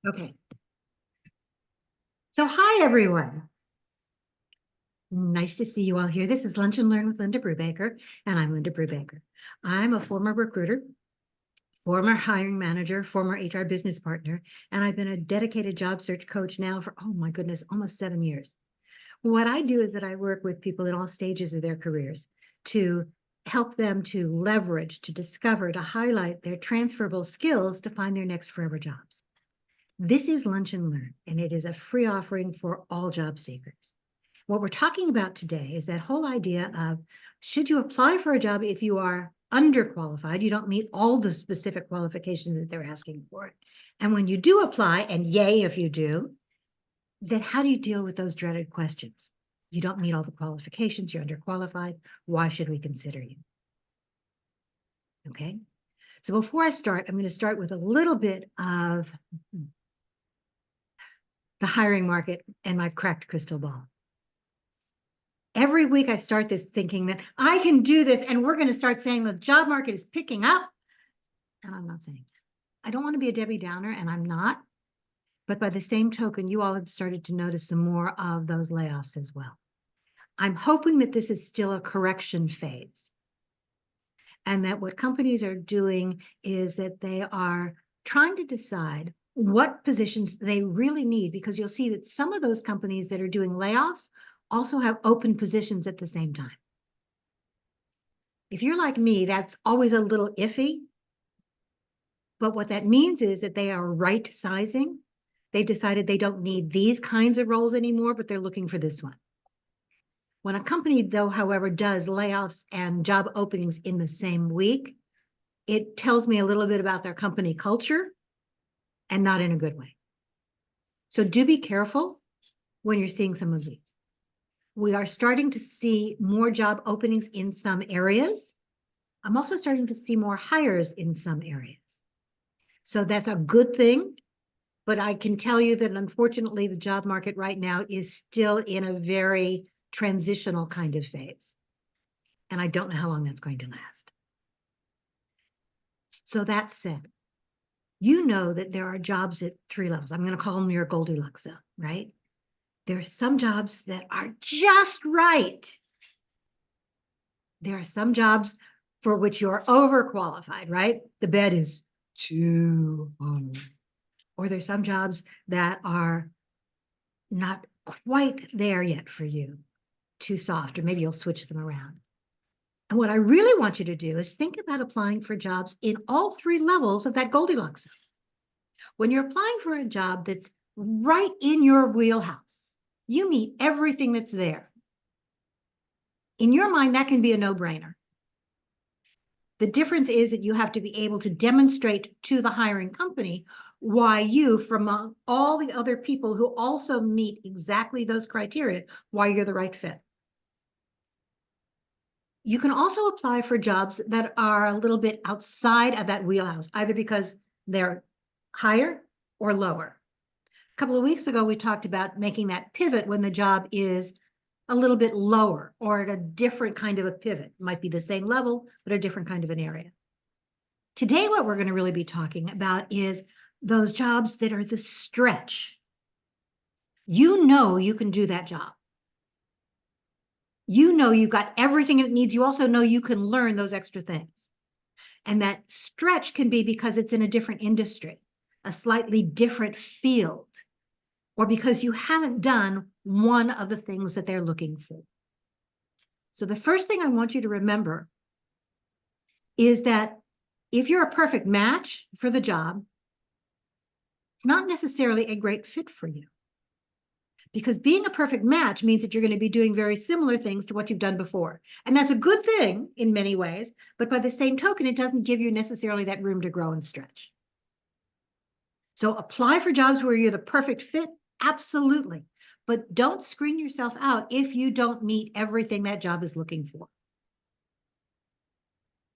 Okay. So hi, everyone. Nice to see you all here. This is Lunch and Learn with Linda Brubaker, and I'm Linda Brubaker. I'm a former recruiter, former hiring manager, former HR business partner, and I've been a dedicated job search coach now for, oh my goodness, almost 7 years. What I do is that I work with people in all stages of their careers to help them to leverage, to discover, to highlight their transferable skills to find their next forever jobs. This is Lunch and Learn, and it is a free offering for all job seekers. What we're talking about today is that whole idea of should you apply for a job if you are underqualified, you don't meet all the specific qualifications that they're asking for. And when you do apply, and yay if you do, then how do you deal with those dreaded questions? You don't meet all the qualifications, you're underqualified. Why should we consider you? Okay. So before I start, I'm going to start with a little bit of the hiring market and my cracked crystal ball. Every week I start this thinking that I can do this and we're going to start saying the job market is picking up. And I'm not saying that. I don't want to be a Debbie Downer, and I'm not. But by the same token, you all have started to notice some more of those layoffs as well. I'm hoping that this is still a correction phase, and that what companies are doing is that they are trying to decide what positions they really need, because you'll see that some of those companies that are doing layoffs also have open positions at the same time. If you're like me, that's always a little iffy. But what that means is that they are right sizing. They've decided they don't need these kinds of roles anymore, but they're looking for this one. When a company, though, however, does layoffs and job openings in the same week, it tells me a little bit about their company culture, and not in a good way. So do be careful when you're seeing some of these. We are starting to see more job openings in some areas. I'm also starting to see more hires in some areas. So that's a good thing. But I can tell you that unfortunately, the job market right now is still in a very transitional kind of phase. And I don't know how long that's going to last. So that said, you know that there are jobs at 3 levels. I'm going to call them your Goldilocks zone, right? There are some jobs that are just right. There are some jobs for which you're overqualified, right? The bed is too hard. Or there's some jobs that are not quite there yet for you, too soft, or maybe you'll switch them around. And what I really want you to do is think about applying for jobs in all 3 levels of that Goldilocks zone. When you're applying for a job that's right in your wheelhouse, you meet everything that's there. In your mind, that can be a no-brainer. The difference is that you have to be able to demonstrate to the hiring company why you, from all the other people who also meet exactly those criteria, why you're the right fit. You can also apply for jobs that are a little bit outside of that wheelhouse, either because they're higher or lower. A couple of weeks ago, we talked about making that pivot when the job is a little bit lower or at a different kind of a pivot. It might be the same level, but a different kind of an area. Today, what we're going to really be talking about is those jobs that are the stretch. You know you can do that job. You know you've got everything it needs. You also know you can learn those extra things. And that stretch can be because it's in a different industry, a slightly different field, or because you haven't done one of the things that they're looking for. So the first thing I want you to remember is that if you're a perfect match for the job, it's not necessarily a great fit for you. Because being a perfect match means that you're going to be doing very similar things to what you've done before. And that's a good thing in many ways, but by the same token, it doesn't give you necessarily that room to grow and stretch. So apply for jobs where you're the perfect fit, absolutely. But don't screen yourself out if you don't meet everything that job is looking for.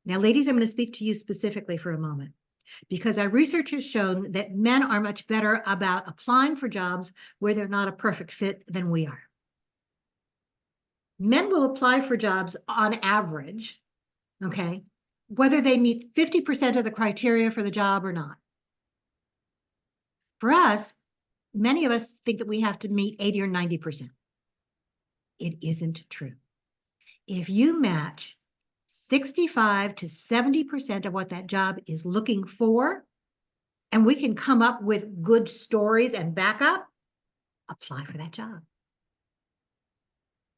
Now, ladies, I'm going to speak to you specifically for a moment, because our research has shown that men are much better about applying for jobs where they're not a perfect fit than we are. Men will apply for jobs on average, okay, whether they meet 50% of the criteria for the job or not. For us, many of us think that we have to meet 80 or 90%. It isn't true. If you match 65 to 70% of what that job is looking for, and we can come up with good stories and backup, apply for that job.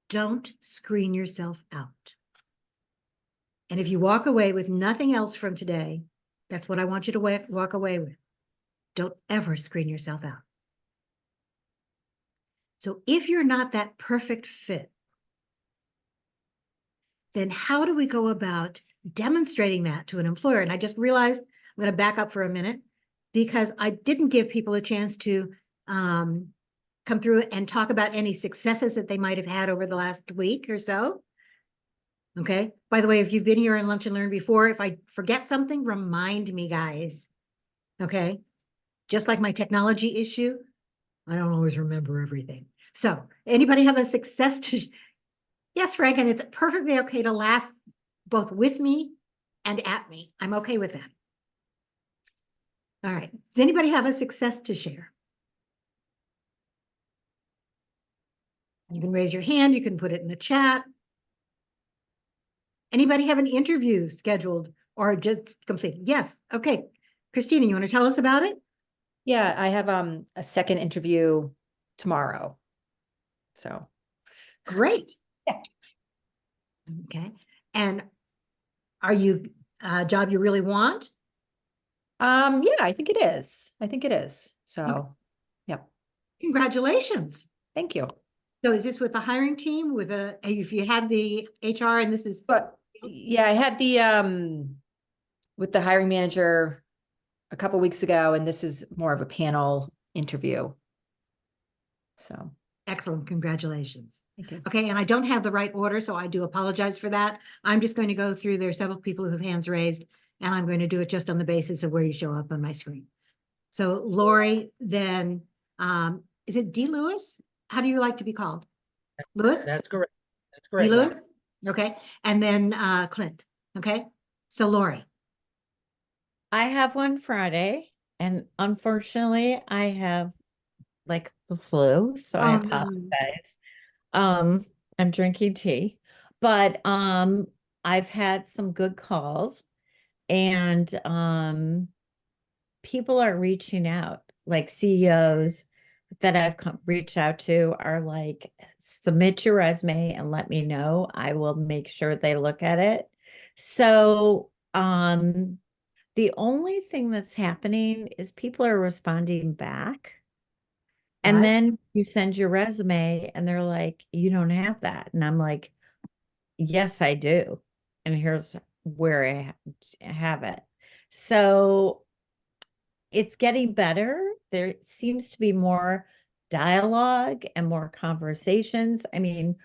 Don't screen yourself out. And if you walk away with nothing else from today, that's what I want you to walk away with. Don't ever screen yourself out. So if you're not that perfect fit, then how do we go about demonstrating that to an employer? And I just realized I'm going to back up for a minute because I didn't give people a chance to come through and talk about any successes that they might have had over the last week or so. Okay. By the way, if you've been here on Lunch and Learn before, if I forget something, remind me, guys. Okay. Just like my technology issue, I don't always remember everything. So anybody have a success to, yes, Frank, and it's perfectly okay to laugh both with me and at me. I'm okay with that. All right. Does anybody have a success to share? You can raise your hand. You can put it in the chat. Anybody have an interview scheduled or just completed? Yes. Okay. Christina, you want to tell us about it? Yeah, I have a second interview tomorrow. So great. Yeah. Okay. And are you a job you really want? Yeah, I think it is. I think it is. So Okay. yeah. Congratulations. Thank you. So is this with the hiring team with if you had the HR and this is But yeah, I had the with the hiring manager a couple weeks ago, and this is more of a panel interview. So excellent. Congratulations. thank you. Okay, and I don't have the right order, so I do apologize for that. I'm just going to go through. There are several people who have hands raised, and I'm going to do it just on the basis of where you show up on my screen. So Lori, then is it D. Lewis? How do you like to be called? Lewis? That's correct. That's D. correct. Lewis? Okay, and then Clint. Okay, so Lori. I have one Friday, and unfortunately, I have like the flu, so I Oh, no. apologize. Um, I'm drinking tea, but I've had some good calls, and people are reaching out, like CEOs that I've reached out to are like, submit your resume and let me know. I will make sure they look at it. So, the only thing that's happening is people are responding back. And Right. then you send your resume and they're like, you don't have that. And I'm like, yes, I do. And here's where I have it. So it's getting better. There seems to be more dialogue and more conversations. I mean,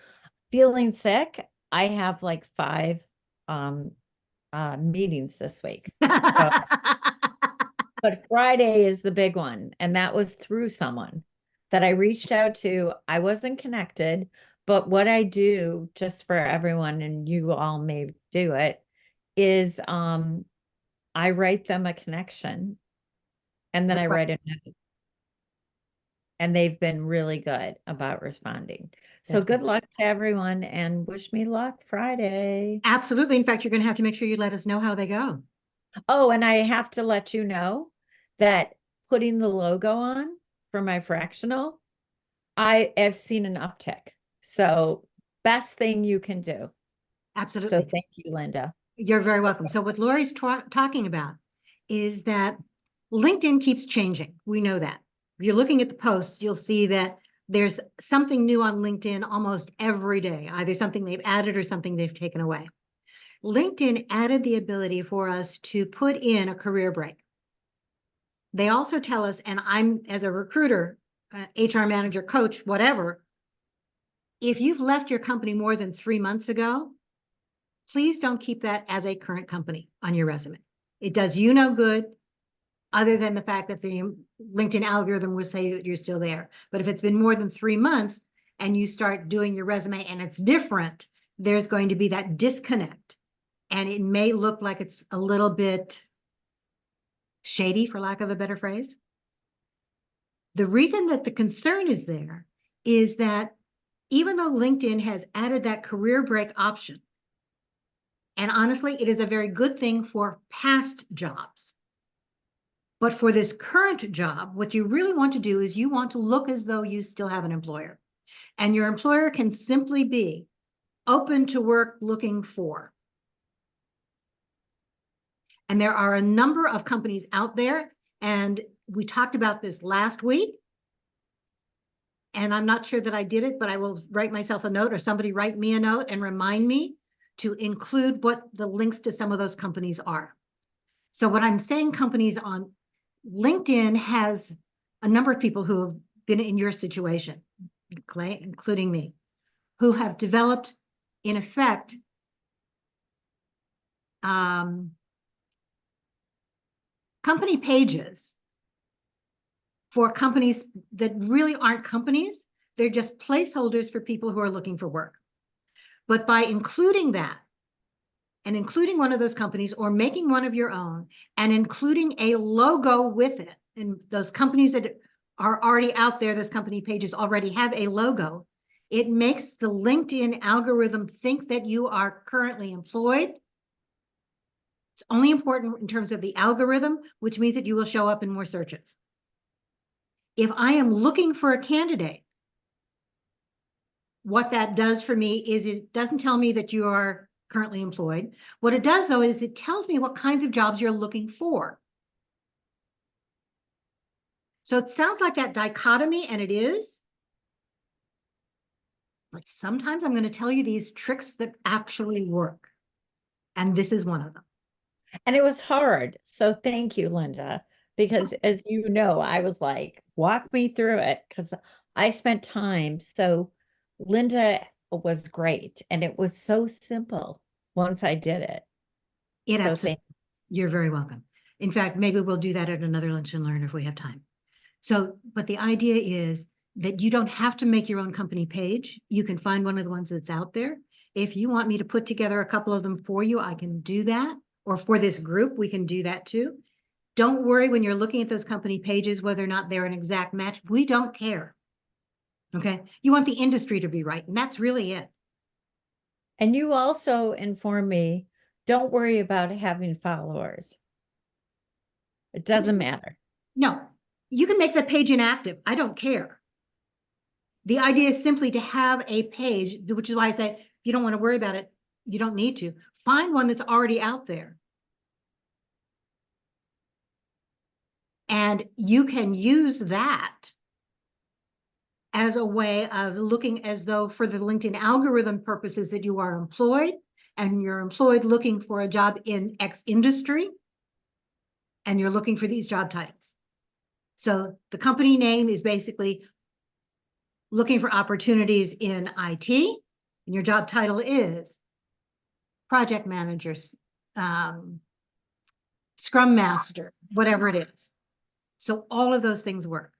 feeling sick, I have like 5 meetings this week. So but Friday is the big one. And that was through someone that I reached out to. I wasn't connected, but what I do just for everyone, and you all may do it, is I write them a connection and then I write a note. And they've been really good about responding. So That's good good. luck to everyone and wish me luck Friday. Absolutely. In fact, you're going to have to make sure you let us know how they go. Oh, and I have to let you know that putting the logo on for my fractional, I have seen an uptick. So best thing you can do. Absolutely. So thank you, Linda. You're very welcome. So what Lori's talking about is that LinkedIn keeps changing. We know that. If you're looking at the posts, you'll see that there's something new on LinkedIn almost every day, either something they've added or something they've taken away. LinkedIn added the ability for us to put in a career break. They also tell us, and I'm as a recruiter, HR manager, coach, whatever, if you've left your company more than 3 months ago, please don't keep that as a current company on your resume. It does you no good other than the fact that the LinkedIn algorithm will say that you're still there. But if it's been more than 3 months and you start doing your resume and it's different, there's going to be that disconnect. And it may look like it's a little bit shady, for lack of a better phrase. The reason that the concern is there is that even though LinkedIn has added that career break option, and honestly, it is a very good thing for past jobs. But for this current job, what you really want to do is you want to look as though you still have an employer. And your employer can simply be open to work looking for. And there are a number of companies out there, and we talked about this last week. And I'm not sure that I did it, but I will write myself a note, or somebody write me a note and remind me to include what the links to some of those companies are. So what I'm saying, companies on LinkedIn has a number of people who have been in your situation, including me, who have developed, in effect, company pages for companies that really aren't companies. They're just placeholders for people who are looking for work. But by including that, and including one of those companies, or making one of your own, and including a logo with it, and those companies that are already out there, those company pages already have a logo, it makes the LinkedIn algorithm think that you are currently employed. It's only important in terms of the algorithm, which means that you will show up in more searches. If I am looking for a candidate, what that does for me is it doesn't tell me that you are currently employed. What it does, though, is it tells me what kinds of jobs you're looking for. So it sounds like that dichotomy, and it is. But sometimes I'm going to tell you these tricks that actually work. And this is one of them. And it was hard. So thank you, Linda, because as you know, I was like, walk me through it, because I spent time. So Linda was great. And it was so simple once I did it. It So absolutely. You're very welcome. In fact, maybe we'll do that at another Lunch and Learn if we have time. So, but the idea is that you don't have to make your own company page. You can find one of the ones that's out there. If you want me to put together a couple of them for you, I can do that. Or for this group, we can do that too. Don't worry when you're looking at those company pages, whether or not they're an exact match. We don't care. Okay. You want the industry to be right. And that's really it. And you also informed me, don't worry about having followers. It doesn't matter. No, you can make the page inactive. I don't care. The idea is simply to have a page, which is why I say, if you don't want to worry about it, you don't need to. Find one that's already out there. And you can use that as a way of looking as though, for the LinkedIn algorithm purposes, that you are employed, and you're employed looking for a job in X industry, and you're looking for these job titles. So the company name is basically looking for opportunities in IT, and your job title is project manager, scrum master, whatever it is. So all of those things work.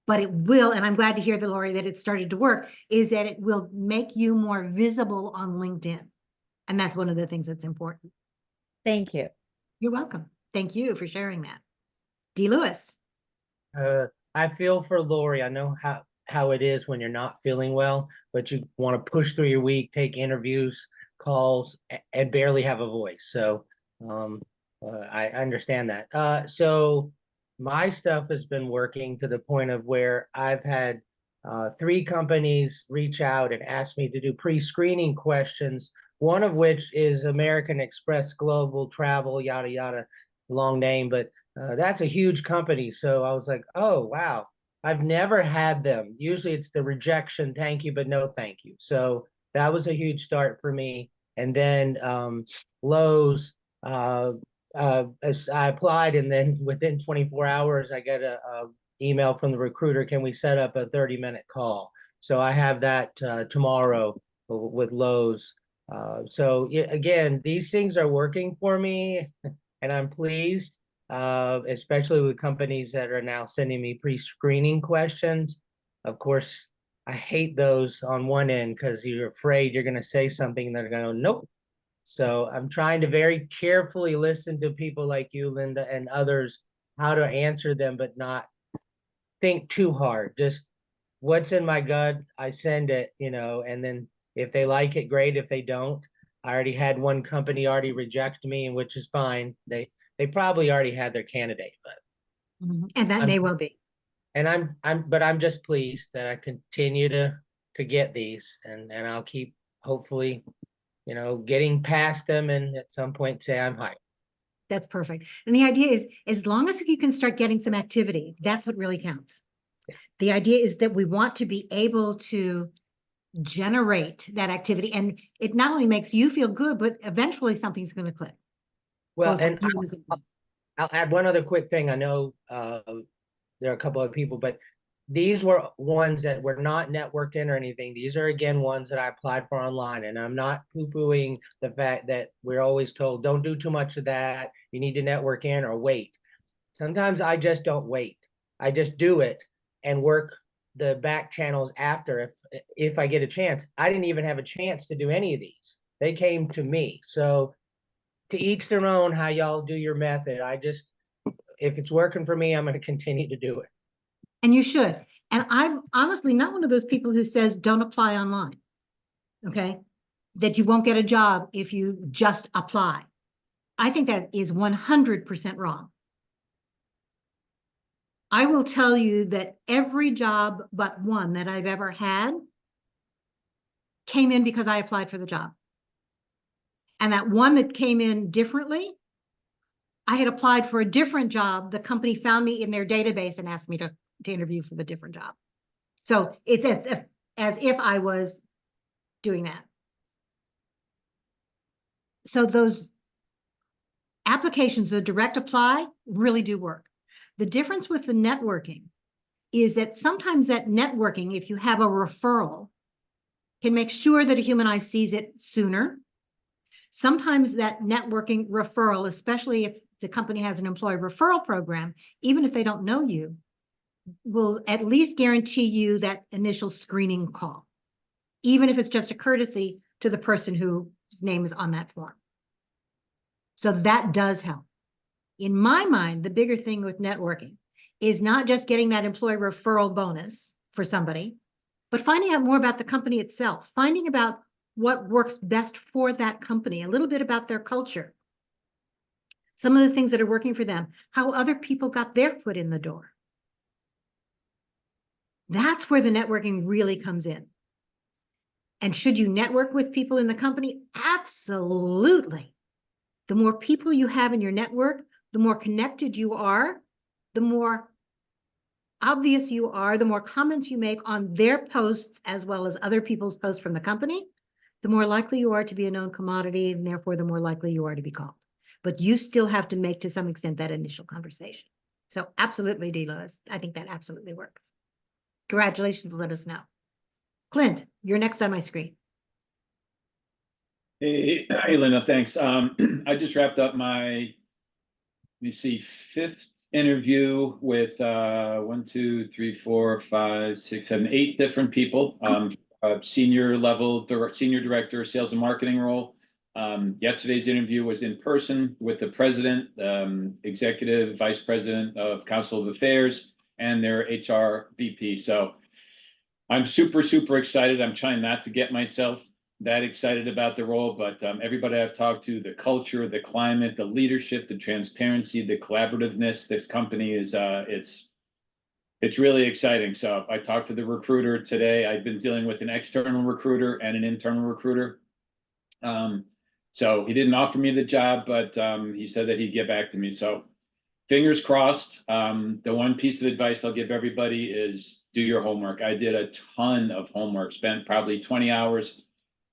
But it will, and I'm glad to hear that, Lori, that it started to work, is that it will make you more visible on LinkedIn. And that's one of the things that's important. Thank you. You're welcome. Thank you for sharing that. D. Lewis. I feel for Lori. I know how it is when you're not feeling well, but you want to push through your week, take interviews, calls, and barely have a voice. So I understand that. So my stuff has been working to the point of where I've had 3 companies reach out and ask me to do pre-screening questions, one of which is American Express Global Travel, yada, yada, long name, but that's a huge company. So I was like, oh, wow, I've never had them. Usually it's the rejection, thank you, but no thank you. So that was a huge start for me. And then Lowe's, as I applied, and then within 24 hours, I get a email from the recruiter, can we set up a 30-minute call? So I have that tomorrow with Lowe's. So again, these things are working for me, and I'm pleased. Especially with companies that are now sending me pre-screening questions. Of course, I hate those on one end because you're afraid you're going to say something and they're going to go, nope. So I'm trying to very carefully listen to people like you, Linda, and others how to answer them, but not think too hard. Just what's in my gut, I send it, and then if they like it, great. If they don't, I already had one company already reject me, which is fine. They probably already had their candidate, but Mhm. And that I'm- may well be. and I'm just pleased that I continue to get these, and I'll keep hopefully, getting past them, and at some point say I'm hired. That's perfect. And the idea is, as long as you can start getting some activity, that's what really counts. The idea is that we want to be able to generate that activity, and it not only makes you feel good, but eventually something's going to click. Well, Both and you as a- I'll add one other quick thing. I know there are a couple of people, but these were ones that were not networked in or anything. These are, again, ones that I applied for online, and I'm not poo-pooing the fact that we're always told, don't do too much of that. You need to network in or wait. Sometimes I just don't wait. I just do it and work the back channels after if I get a chance. I didn't even have a chance to do any of these. They came to me. So to each their own how y'all do your method. If it's working for me, I'm going to continue to do it. And you should. And I'm honestly not one of those people who says don't apply online. Okay. That you won't get a job if you just apply. I think that is 100% wrong. I will tell you that every job but one that I've ever had came in because I applied for the job. And that one that came in differently, I had applied for a different job. The company found me in their database and asked me to interview for the different job. So it's as if I was doing that. So those applications, the direct apply, really do work. The difference with the networking is that sometimes that networking, if you have a referral, can make sure that a human eye sees it sooner. Sometimes that networking referral, especially if the company has an employee referral program, even if they don't know you, will at least guarantee you that initial screening call, even if it's just a courtesy to the person whose name is on that form. So that does help. In my mind, the bigger thing with networking is not just getting that employee referral bonus for somebody, but finding out more about the company itself, finding about what works best for that company, a little bit about their culture, some of the things that are working for them, how other people got their foot in the door. That's where the networking really comes in. And should you network with people in the company? Absolutely. The more people you have in your network, the more connected you are, the more obvious you are, the more comments you make on their posts as well as other people's posts from the company, the more likely you are to be a known commodity, and therefore the more likely you are to be called. But you still have to make, to some extent, that initial conversation. So absolutely, D. Lewis, I think that absolutely works. Congratulations, let us know. Clint, you're next on my screen. Hey, Linda, thanks. I just wrapped up my, let me see, 5th interview with 1, 2, 3, 4, 5, 6, 7, 8 different people. Senior director, sales and marketing role. Yesterday's interview was in person with the president, executive vice president of Council of Affairs, and their HR VP. So I'm super, super excited. I'm trying not to get myself that excited about the role, but everybody I've talked to, the culture, the climate, the leadership, the transparency, the collaborativeness, this company is, it's really exciting. So I talked to the recruiter today. I've been dealing with an external recruiter and an internal recruiter. So he didn't offer me the job, but he said that he'd get back to me. So fingers crossed. The one piece of advice I'll give everybody is do your homework. I did a ton of homework, spent probably 20 hours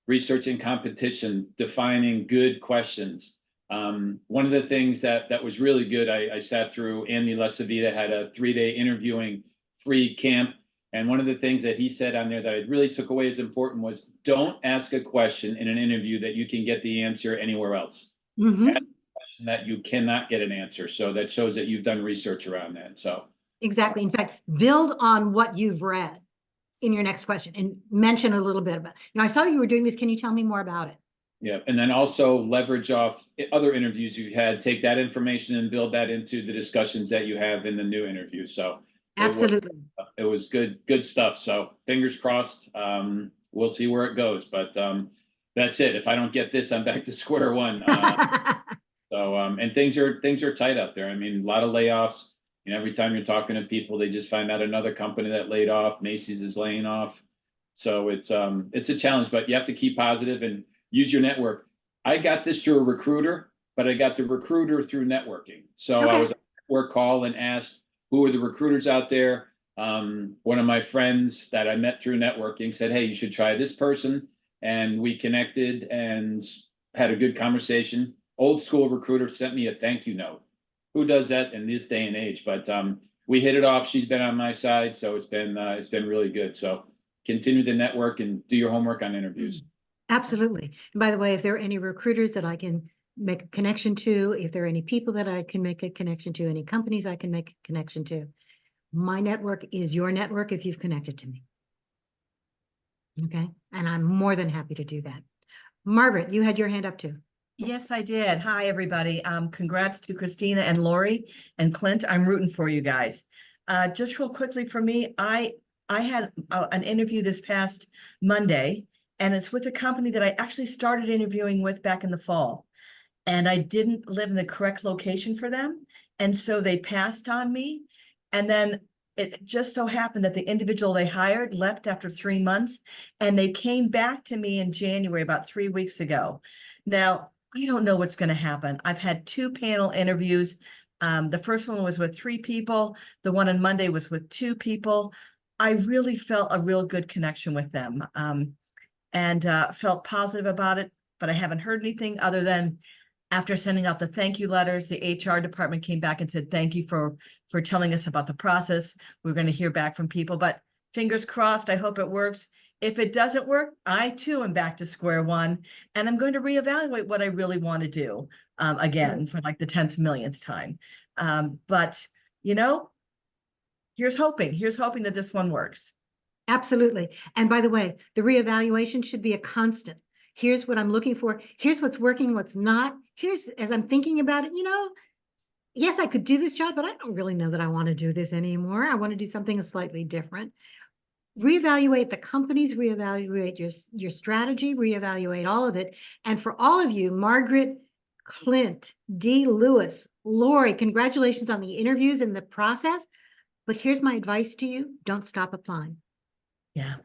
researching competition, defining good questions. One of the things that was really good, I sat through, Andy Lasavita had a 3-day interviewing free camp. And one of the things that he said on there that I really took away as important was don't ask a question in an interview that you can get the answer anywhere else. Mm-hmm. Ask a question that you cannot get an answer. So that shows that you've done research around that. So Exactly. In fact, build on what you've read in your next question and mention a little bit about, I saw you were doing this. Can you tell me more about it? Yeah, and then also leverage off other interviews you've had, take that information and build that into the discussions that you have in the new interview. So Absolutely. it was good stuff. So fingers crossed. We'll see where it goes, but that's it. If I don't get this, I'm back to square one. And things are tight out there. I mean, a lot of layoffs. You know, every time you're talking to people, they just find out another company that laid off. Macy's is laying off. So it's a challenge, but you have to keep positive and use your network. I got this through a recruiter, but I got the recruiter through networking. So I Okay. was on a work call and asked who are the recruiters out there. One of my friends that I met through networking said, "Hey, you should try this person." And we connected and had a good conversation. Old school recruiter sent me a thank you note. Who does that in this day and age? But we hit it off. She's been on my side, so it's been really good. So continue to network and do your homework on interviews. Absolutely. And by the way, if there are any recruiters that I can make a connection to, if there are any people that I can make a connection to, any companies I can make a connection to, my network is your network if you've connected to me. Okay, and I'm more than happy to do that. Margaret, you had your hand up too. Yes, I did. Hi, everybody. Congrats to Christina and Lori and Clint. I'm rooting for you guys. Just real quickly for me, I had an interview this past Monday, and it's with a company that I actually started interviewing with back in the fall. And I didn't live in the correct location for them. And so they passed on me. And then it just so happened that the individual they hired left after 3 months, and they came back to me in January, about 3 weeks ago. Now, I don't know what's going to happen. I've had 2 panel interviews. The first one was with 3 people. The one on Monday was with 2 people. I really felt a real good connection with them, and felt positive about it, but I haven't heard anything other than after sending out the thank you letters, the HR department came back and said, "Thank you for telling us about the process. We're going to hear back from people, but fingers crossed. I hope it works. If it doesn't work, I too am back to square one, and I'm going to reevaluate what I really want to do again for like the 10th millionth time. But you know, here's hoping that this one works." Absolutely. And by the way, the reevaluation should be a constant. Here's what I'm looking for. Here's what's working, what's not. Here's, as I'm thinking about it, yes, I could do this job, but I don't really know that I want to do this anymore. I want to do something slightly different. Reevaluate the companies, reevaluate your strategy, reevaluate all of it. And for all of you, Margaret, Clint, D. Lewis, Lori, congratulations on the interviews and the process. But here's my advice to you. Don't stop applying. Yeah.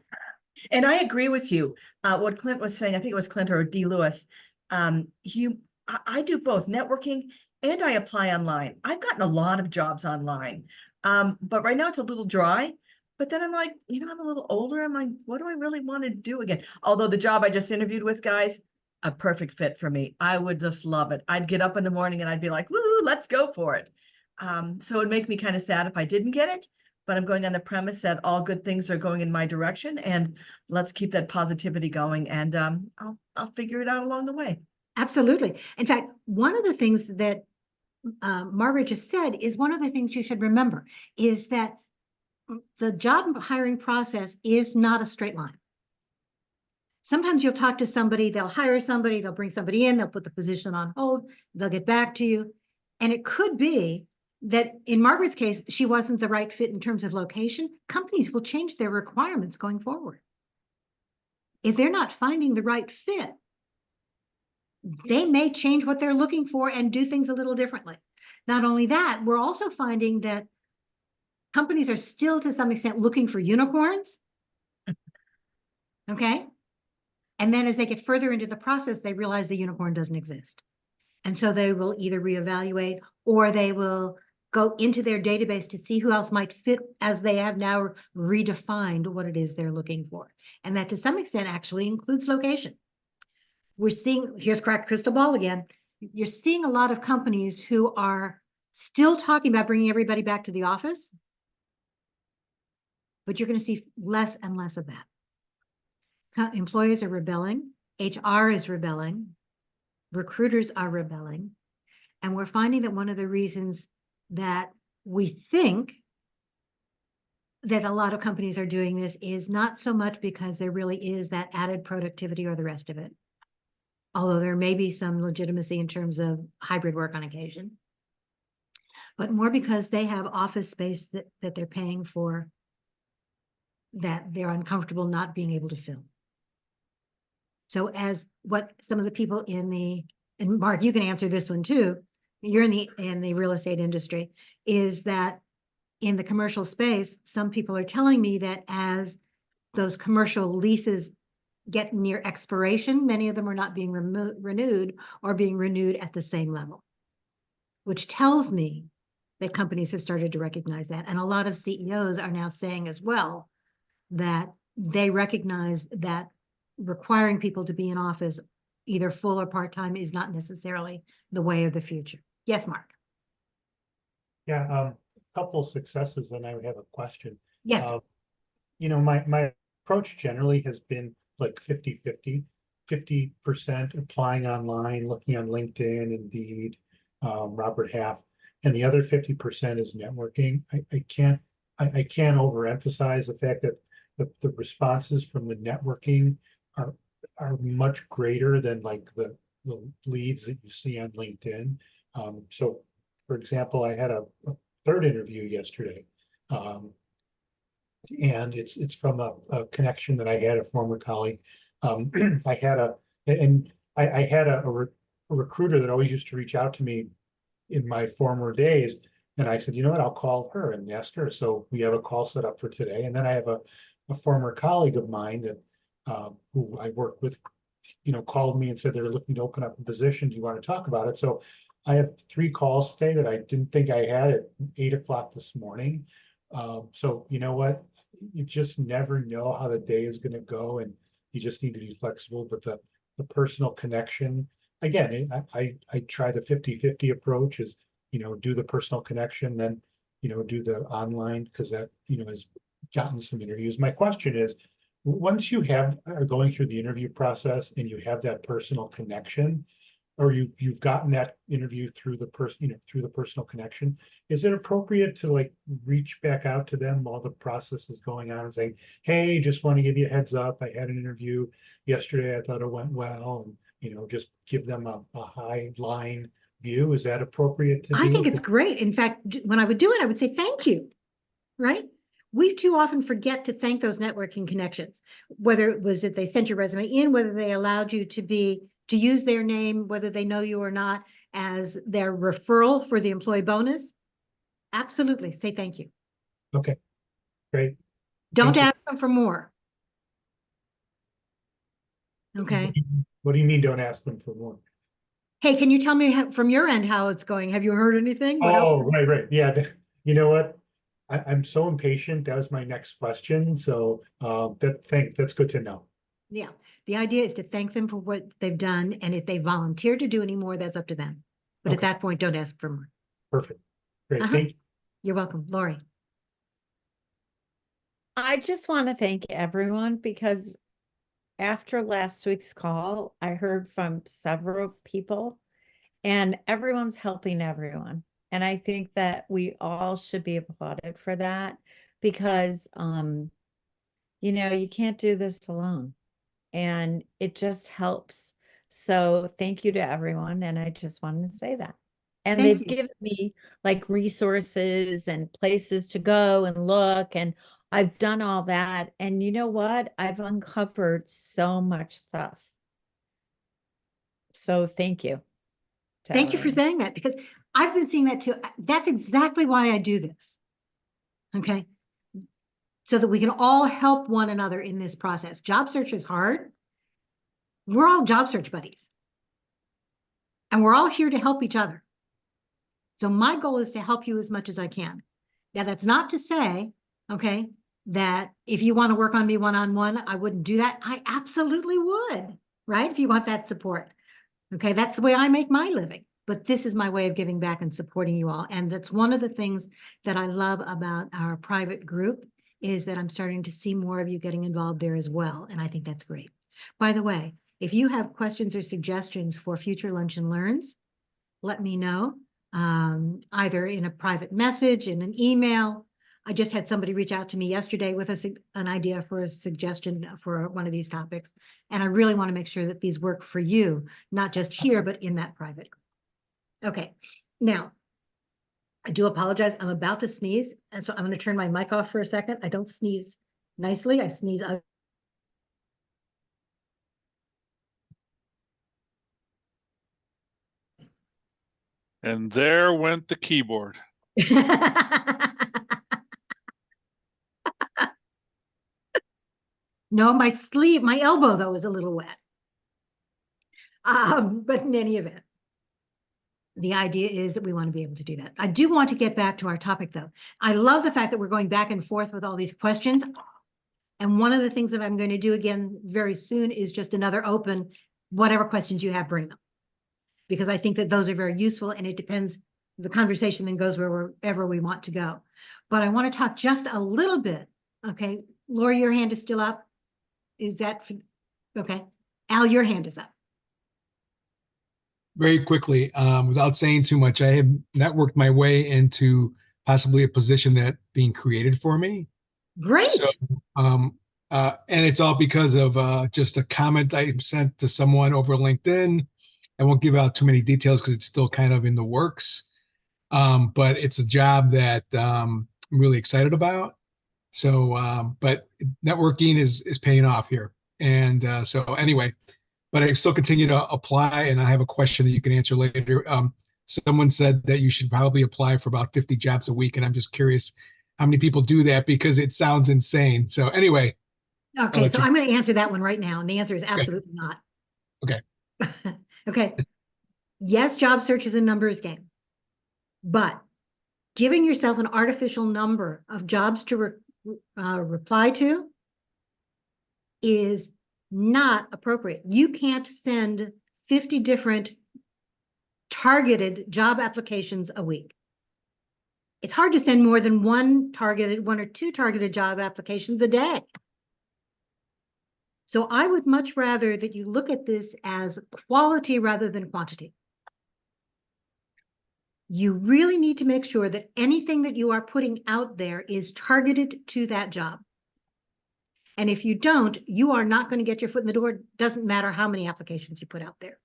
And I agree with you. What Clint was saying, I think it was Clint or D. Lewis. I do both networking and I apply online. I've gotten a lot of jobs online. But right now it's a little dry. But then I'm like, I'm a little older. I'm like, what do I really want to do again? Although the job I just interviewed with, guys, a perfect fit for me. I would just love it. I'd get up in the morning and I'd be like, woo, let's go for it. So it'd make me kind of sad if I didn't get it. But I'm going on the premise that all good things are going in my direction, and let's keep that positivity going. And I'll figure it out along the way. Absolutely. In fact, one of the things that Margaret just said is one of the things you should remember is that the job hiring process is not a straight line. Sometimes you'll talk to somebody, they'll hire somebody, they'll bring somebody in, they'll put the position on hold, they'll get back to you. And it could be that in Margaret's case, she wasn't the right fit in terms of location. Companies will change their requirements going forward. If they're not finding the right fit, they may change what they're looking for and do things a little differently. Not only that, we're also finding that companies are still to some extent looking for unicorns. Okay. And then as they get further into the process, they realize the unicorn doesn't exist. And so they will either reevaluate or they will go into their database to see who else might fit as they have now redefined what it is they're looking for. And that to some extent actually includes location. We're seeing, here's cracked crystal ball again. You're seeing a lot of companies who are still talking about bringing everybody back to the office, but you're going to see less and less of that. Employees are rebelling. HR is rebelling. Recruiters are rebelling. And we're finding that one of the reasons that we think that a lot of companies are doing this is not so much because there really is that added productivity or the rest of it. although there may be some legitimacy in terms of hybrid work on occasion, but more because they have office space that they're paying for that they're uncomfortable not being able to fill. So as what some of the people and Mark, you can answer this one too, you're in the real estate industry, is that in the commercial space, some people are telling me that as those commercial leases get near expiration, many of them are not being renewed or being renewed at the same level, which tells me that companies have started to recognize that. And a lot of CEOs are now saying as well that they recognize that requiring people to be in office, either full or part-time, is not necessarily the way of the future. Yes, Mark. Yeah, couple of successes, then I would have a question. Yes. You know, my approach generally has been like 50-50, 50% applying online, looking on LinkedIn, Indeed, Robert Half, and the other 50% is networking. I can't overemphasize the fact that the responses from the networking are much greater than like the leads that you see on LinkedIn. So for example, I had a third interview yesterday. And it's from a connection that I had, a former colleague. I had a recruiter that always used to reach out to me in my former days. And I said, you know what, I'll call her and ask her. So we have a call set up for today. And then I have a former colleague of mine that who I work with, you know, called me and said they're looking to open up a position. Do you want to talk about it? So I have 3 calls today that I didn't think I had at 8 o'clock this morning. So you know what? You just never know how the day is going to go, and you just need to be flexible. But the personal connection, again, I try the 50-50 approach, is, you know, do the personal connection, then, you know, do the online, because that, you know, has gotten some interviews. My question is, once you are going through the interview process and you have that personal connection, or you've gotten that interview through the personal connection, is it appropriate to like reach back out to them while the process is going on and saying, hey, just want to give you a heads up, I had an interview yesterday, I thought it went well, and, you know, just give them a high line view? Is that appropriate to do? I think it's great. In fact, when I would do it, I would say thank you, right? We too often forget to thank those networking connections, whether it was that they sent your resume in, whether they allowed you to use their name, whether they know you or not, as their referral for the employee bonus. Absolutely, say thank you. Okay, great. Don't Thank you. ask them for more. Okay. What do you mean don't ask them for more? Hey, can you tell me from your end how it's going? Have you heard anything? What else? Oh, right. Yeah. You know what? I'm so impatient. That was my next question. So that's good to know. Yeah, the idea is to thank them for what they've done, and if they volunteer to do any more, that's up to them. But at Okay. that point, don't ask for more. Perfect. Great. Uh-huh. Thank you. You're welcome, Lori. I just want to thank everyone, because after last week's call, I heard from several people and everyone's helping everyone. And I think that we all should be applauded for that, because, you know, you can't do this alone, and it just helps. So thank you to everyone. And I just wanted to say that. And Thank they've you. given me like resources and places to go and look, and I've done all that. And you know what? I've uncovered so much stuff. So thank you. to Thank you for everyone. saying that, because I've been seeing that too. That's exactly why I do this. Okay. So that we can all help one another in this process. Job search is hard. We're all job search buddies. And we're all here to help each other. So my goal is to help you as much as I can. Now, that's not to say, okay, that if you want to work on me one-on-one, I wouldn't do that. I absolutely would, right? If you want that support. Okay, that's the way I make my living. But this is my way of giving back and supporting you all. And that's one of the things that I love about our private group, is that I'm starting to see more of you getting involved there as well. And I think that's great. By the way, if you have questions or suggestions for future Lunch and Learns, let me know, either in a private message, in an email, I just had somebody reach out to me yesterday with an idea for a suggestion for one of these topics. And I really want to make sure that these work for you, not just here, but in that private group. Okay, now, I do apologize. I'm about to sneeze. And so I'm going to turn my mic off for a second. I don't sneeze nicely. I sneeze. And there went the keyboard. No, my sleeve, my elbow though is a little wet. But in any event, the idea is that we want to be able to do that. I do want to get back to our topic though. I love the fact that we're going back and forth with all these questions. And one of the things that I'm going to do again very soon is just another open, whatever questions you have, bring them. Because I think that those are very useful, and it depends, the conversation then goes wherever we want to go. But I want to talk just a little bit. Okay, Lori, your hand is still up. Is that, okay. Al, your hand is up. Very quickly, without saying too much, I have networked my way into possibly a position that being created for me. Great. So, and it's all because of just a comment I sent to someone over LinkedIn. I won't give out too many details because it's still kind of in the works. But it's a job that I'm really excited about. So, but networking is paying off here. And so anyway, but I still continue to apply, and I have a question that you can answer later. Someone said that you should probably apply for about 50 jobs a week, and I'm just curious how many people do that because it sounds insane. So anyway. Okay, so I'm going to answer that one right now, and the answer is absolutely not. Okay. Okay. Yes, job search is a numbers game, but giving yourself an artificial number of jobs to reply to is not appropriate. You can't send 50 different targeted job applications a week. It's hard to send more than one or two targeted job applications a day. So I would much rather that you look at this as quality rather than quantity. You really need to make sure that anything that you are putting out there is targeted to that job. And if you don't, you are not going to get your foot in the door. Doesn't matter how many applications you put out there.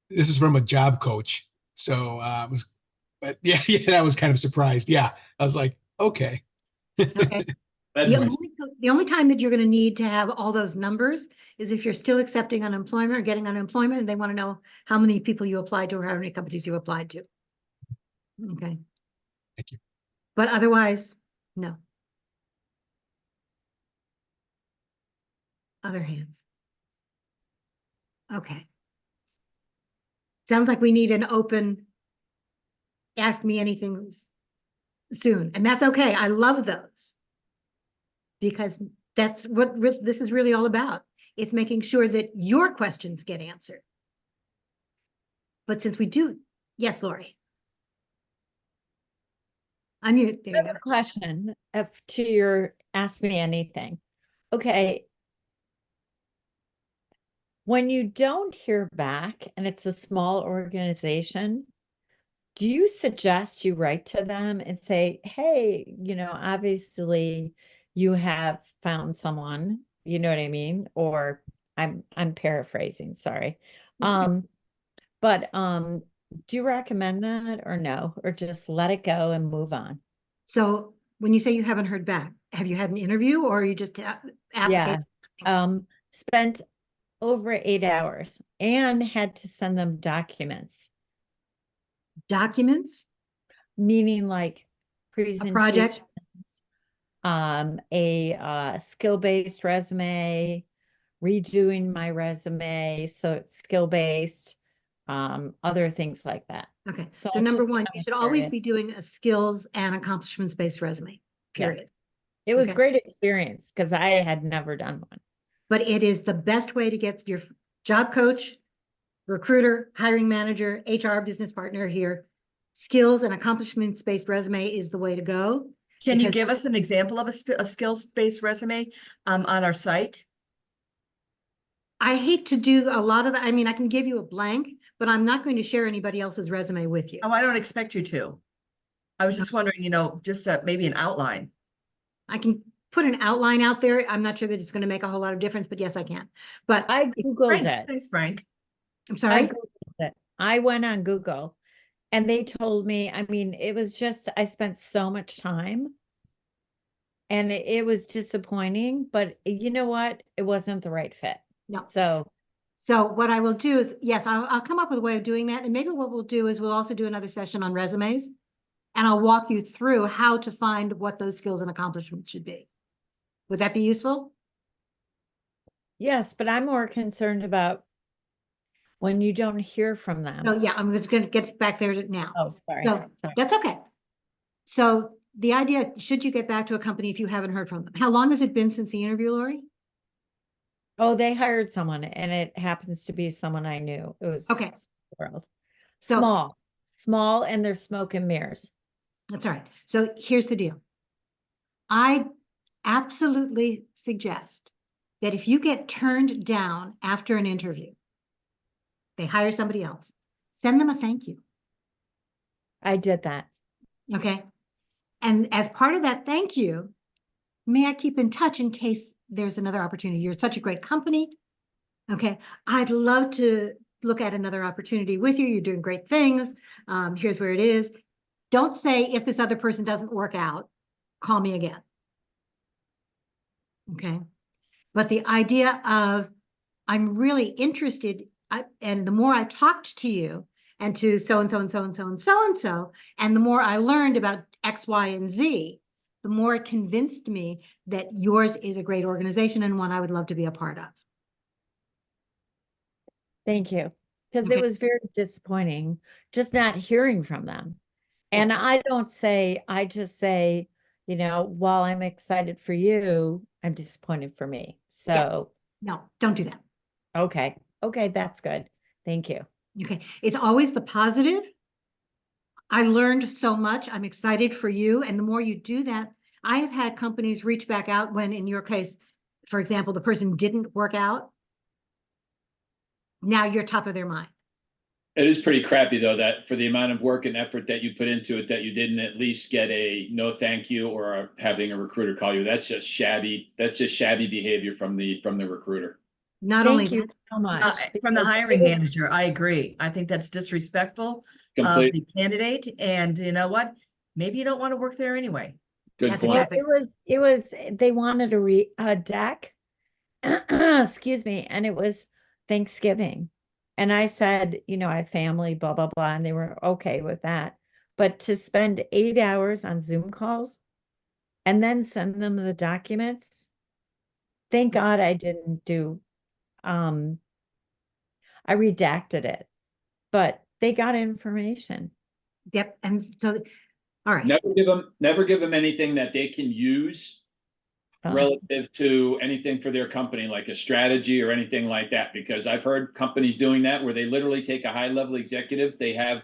This is from a job coach. So but yeah, I was kind of surprised. Yeah, I was like, okay. Okay. The only time that you're going to need to have all those numbers is if you're still accepting unemployment or getting unemployment, and they want to know how many people you applied to or how many companies you applied to. Okay. Thank you. But otherwise, no. Other hands. Okay. Sounds like we need an open ask me anything soon. And that's okay. I love those. Because that's what this is really all about. It's making sure that your questions get answered. But since we do, yes, Lori. Unmute. There you go. Question to your ask me anything. Okay. When you don't hear back and it's a small organization, do you suggest you write to them and say, hey, obviously you have found someone, you know what I mean? Or I'm paraphrasing, sorry. But do you recommend that or no? Or just let it go and move on? So when you say you haven't heard back, have you had an interview or you just Yeah. Spent over 8 hours and had to send them documents. Documents? Meaning like A project? A skill-based resume, redoing my resume so it's skill-based, other things like that. Okay, so I'm number just one, kinda you should always curious. be doing a skills and accomplishments-based resume, Yeah. period. It was Okay. great experience because I had never done one. But it is the best way to get your job coach, recruiter, hiring manager, HR business partner here. Skills and accomplishments-based resume is the way to go. Can you because- give us an example of a skills-based resume on our site? I hate to do a lot of that. I mean, I can give you a blank, but I'm not going to share anybody else's resume with you. Oh, I don't expect you to. I was just wondering, just maybe an outline. I can put an outline out there. I'm not sure that it's going to make a whole lot of difference, but yes, I can. But I Googled Thanks, it. thanks, Frank. I'm I sorry. Googled it. I went on Google and they told me, I mean, it was just, I spent so much time and it was disappointing, but you know what? It wasn't the right fit. No. So what I will do is, yes, I'll come up with a way of doing that. And maybe what we'll do is we'll also do another session on resumes. And I'll walk you through how to find what those skills and accomplishments should be. Would that be useful? yes, but I'm more concerned about when you don't hear from them. So yeah, I'm just going to get back there now. Oh, sorry. So Sorry. that's okay. So the idea, should you get back to a company if you haven't heard from them? How long has it been since the interview, Lori? Oh, they hired someone and it happens to be someone I knew. It was Okay. world. So- Small, and they're smoke and mirrors. That's all right. So here's the deal. I absolutely suggest that if you get turned down after an interview, they hire somebody else, send them a thank you. I did that. Okay. And as part of that thank you, may I keep in touch in case there's another opportunity? You're such a great company. Okay. I'd love to look at another opportunity with you. You're doing great things. Here's where it is. Don't say, if this other person doesn't work out, call me again. Okay. But the idea of, I'm really interested, and the more I talked to you and to so-and-so and so-and-so and so-and-so, and the more I learned about X, Y, and Z, the more it convinced me that yours is a great organization and one I would love to be a part of. Thank you. Because Okay. it was very disappointing just not hearing from them. And I just say, while I'm excited for you, I'm disappointed for me. So, No, don't do that. okay. Okay, that's good. Thank you. Okay. It's always the positive. I learned so much. I'm excited for you. And the more you do that, I have had companies reach back out when, in your case, for example, the person didn't work out. Now you're top of their mind. It is pretty crappy though, that for the amount of work and effort that you put into it, that you didn't at least get a no thank you or having a recruiter call you. That's just shabby. That's just shabby behavior from the recruiter. Not only Thank you that, so much. From the because hiring it- manager, I agree. I think that's disrespectful of Complete. the candidate, and you know what? Maybe you don't want to work there anyway. Good That's point. Well, exactly- it was, they wanted a deck, excuse me, and it was Thanksgiving. And I said, I have family, blah, blah, blah, and they were okay with that. But to spend 8 hours on Zoom calls and then send them the documents, thank God I didn't do, I redacted it, but they got information. Yep. And so, all right. Never give them anything that they can use Um, relative to anything for their company, like a strategy or anything like that, because I've heard companies doing that where they literally take a high level executive, they ask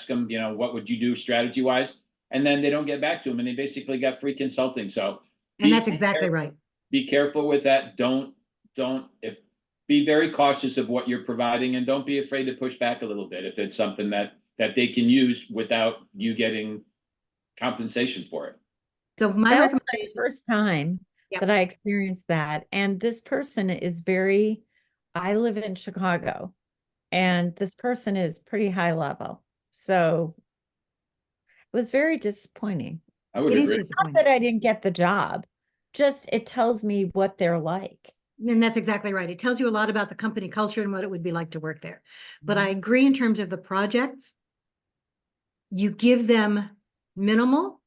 them, what would you do strategy wise? And then they don't get back to them and they basically got free consulting. So And that's exactly right. be careful with that. Be very cautious of what you're providing and don't be afraid to push back a little bit if it's something that they can use without you getting compensation for it. So my That was my recommendation, first time Yep. that I experienced that. And this person is I live in Chicago, and this person is pretty high level. So it was very disappointing. I would it is agree. Not disappointing. that I didn't get the job, just it tells me what they're like. And that's exactly right. It tells you a lot about the company culture and what it would be like to work there. But I agree in terms of the projects. You give them minimal,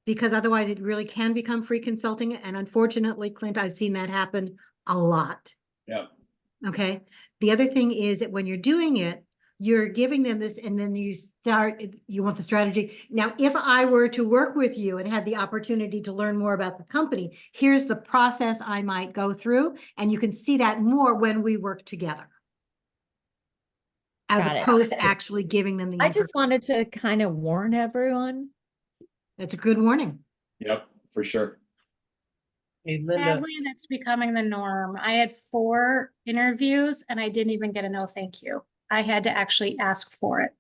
because otherwise it really can become free consulting. And unfortunately, Clint, I've seen that happen a lot. Yeah. Okay. The other thing is that when you're doing it, you're giving them this, and then you want the strategy. Now, if I were to work with you and had the opportunity to learn more about the company, here's the process I might go through, and you can see that more when we work together, as Got it. opposed to actually giving them the I just information. wanted to kind of warn everyone. That's a good warning. Yep, for sure. Hey, Linda, Sadly, that's becoming the norm. I had 4 interviews and I didn't even get a no thank you. I had to actually ask for it.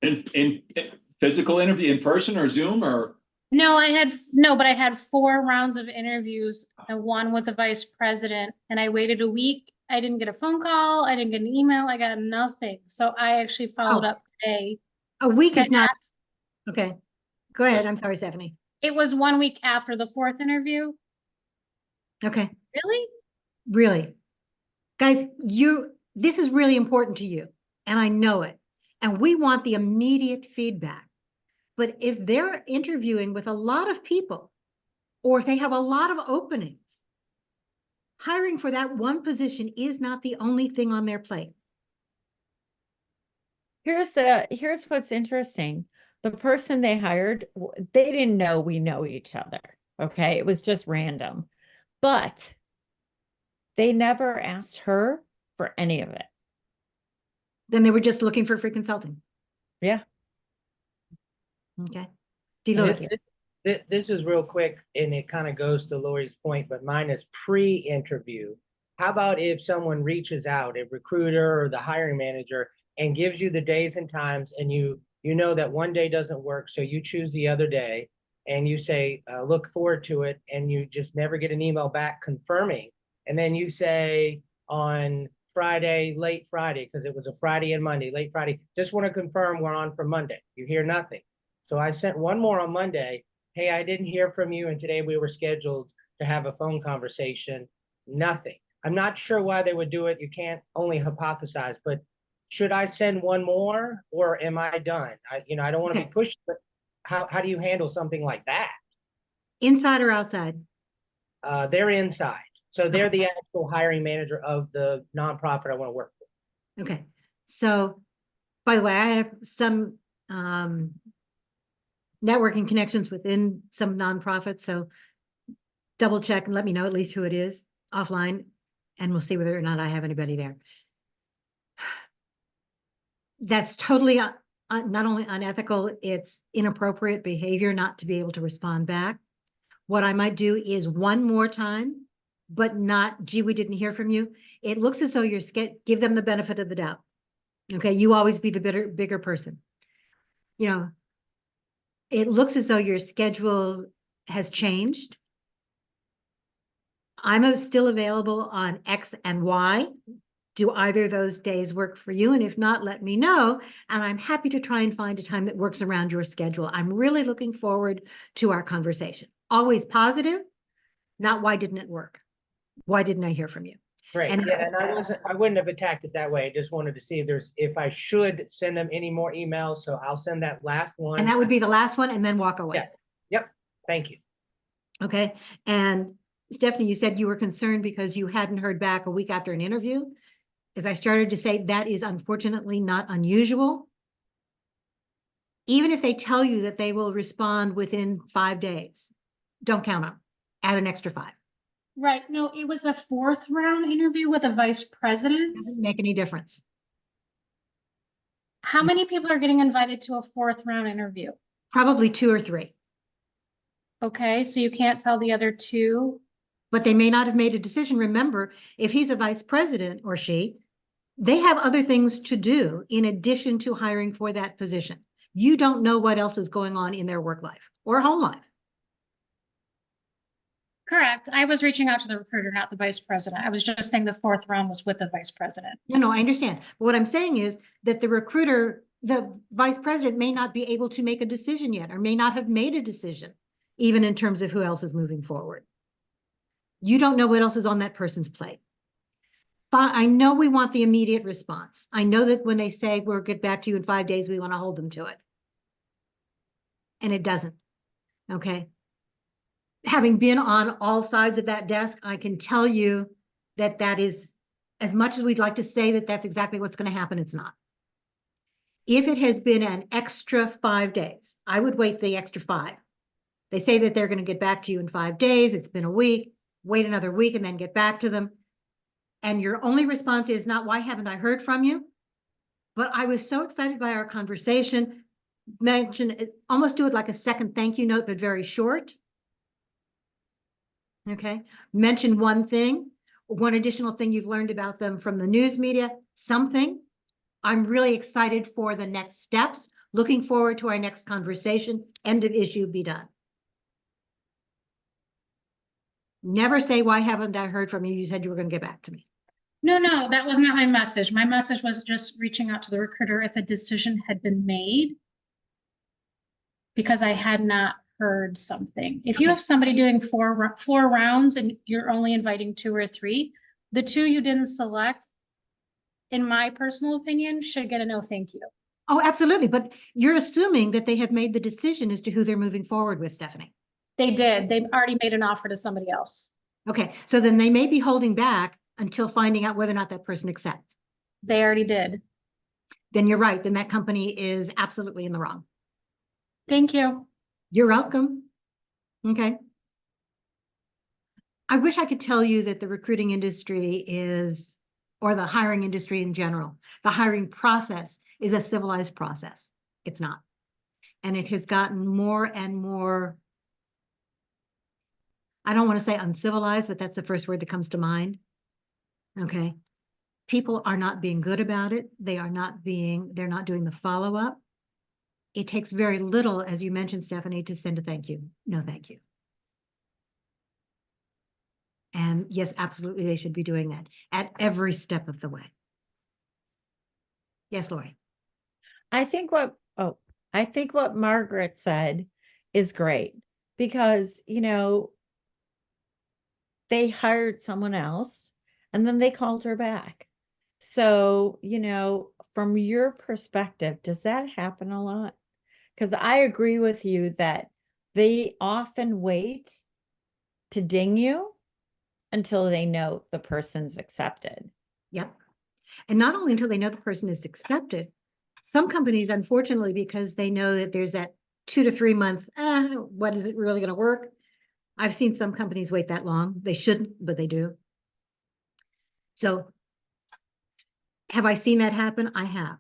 And physical interview in person or Zoom or? No, but I had 4 rounds of interviews and one with the vice president, and I waited a week. I didn't get a phone call. I didn't get an email. I got nothing. So I actually followed Oh. up today. A week to is not, ask- okay. Go ahead. I'm sorry, Stephanie. It was 1 week after the 4th interview. Okay, Really? really. Guys, this is really important to you, and I know it. And we want the immediate feedback. But if they're interviewing with a lot of people, or if they have a lot of openings, hiring for that one position is not the only thing on their plate. Here's what's interesting. The person they hired, they didn't know we know each other. Okay. It was just random, but they never asked her for any of it. Then they were just looking for free consulting. Yeah. Okay. And Deloitte. This is real quick, and it kind of goes to Lori's point, but mine is pre-interview. How about if someone reaches out, a recruiter or the hiring manager, and gives you the days and times, and you know that one day doesn't work, so you choose the other day, and you say, look forward to it, and you just never get an email back confirming. And then you say on Friday, late Friday, because it was a Friday and Monday, late Friday, just want to confirm we're on for Monday. You hear nothing. So I sent one more on Monday. Hey, I didn't hear from you, and today we were scheduled to have a phone conversation. Nothing. I'm not sure why they would do it. You can't only hypothesize, but should I send one more, or am I done? I don't want to be pushed, but how do you handle something like that? Inside or outside? They're inside. So they're the actual hiring manager of the nonprofit I want to work for. Okay. So, by the way, I have some networking connections within some nonprofits, so double check and let me know at least who it is offline, and we'll see whether or not I have anybody there. That's totally not only unethical, it's inappropriate behavior not to be able to respond back. What I might do is one more time, but not, gee, we didn't hear from you. It looks as though you're scared, give them the benefit of the doubt. Okay, you always be the bigger person. It looks as though your schedule has changed. I'm still available on X and Y. Do either of those days work for you? And if not, let me know. And I'm happy to try and find a time that works around your schedule. I'm really looking forward to our conversation. Always positive, not why didn't it work? Why didn't I hear from you? Right. And I wouldn't have attacked it that way. I just wanted to see if I should send them any more emails. So I'll send that last one. And that would be the last one, and then walk away. Yes. Yep. Thank you. Okay. And Stephanie, you said you were concerned because you hadn't heard back a week after an interview. As I started to say, that is unfortunately not unusual. Even if they tell you that they will respond within 5 days, don't count them. Add an extra 5. Right. No, it was a 4th round interview with a vice president. Doesn't make any difference. How many people are getting invited to a 4th round interview? Probably 2 or 3. Okay, so you can't tell the other 2. But they may not have made a decision. Remember, if he's a vice president or she, they have other things to do in addition to hiring for that position. You don't know what else is going on in their work life or home life. Correct. I was reaching out to the recruiter, not the vice president. I was just saying the 4th round was with the vice president. No, I understand. But what I'm saying is that the recruiter, the vice president may not be able to make a decision yet, or may not have made a decision, even in terms of who else is moving forward. You don't know what else is on that person's plate. But I know we want the immediate response. I know that when they say we'll get back to you in 5 days, we want to hold them to it. And it doesn't. Okay. Having been on all sides of that desk, I can tell you that that is, as much as we'd like to say that that's exactly what's going to happen, it's not. If it has been an extra 5 days, I would wait the extra 5. They say that they're going to get back to you in 5 days. It's been a week, wait another week and then get back to them. And your only response is not, why haven't I heard from you? But I was so excited by our conversation. Mention it, almost do it like a second thank you note, but very short. Okay. Mention one thing, one additional thing you've learned about them from the news media, something. I'm really excited for the next steps. Looking forward to our next conversation. End of issue, be done. Never say, why haven't I heard from you? You said you were going to get back to me. No, no, that was not my message. My message was just reaching out to the recruiter if a decision had been made. Because I had not heard something. If you have somebody doing four rounds and you're only inviting 2 or 3, the 2 you didn't select, in my personal opinion, should get a no thank you. Oh, absolutely. But you're assuming that they have made the decision as to who they're moving forward with, Stephanie. They did. They've already made an offer to somebody else. Okay, so then they may be holding back until finding out whether or not that person accepts. They already did. Then you're right. Then that company is absolutely in the wrong. Thank you. You're welcome. Okay. I wish I could tell you that the recruiting industry is, or the hiring industry in general, the hiring process is a civilized process. It's not. And it has gotten more and more, I don't want to say uncivilized, but that's the first word that comes to mind. Okay. People are not being good about it. They're not doing the follow-up. It takes very little, as you mentioned, Stephanie, to send a thank you. No, thank you. And yes, absolutely, they should be doing that at every step of the way. Yes, Lori. I think what Margaret said is great because, they hired someone else and then they called her back. So, from your perspective, does that happen a lot? Because I agree with you that they often wait to ding you until they know the person's accepted. Yep. And not only until they know the person is accepted, some companies, unfortunately, because they know that there's that 2 to 3 months, what is it really going to work? I've seen some companies wait that long. They shouldn't, but they do. So have I seen that happen? I have.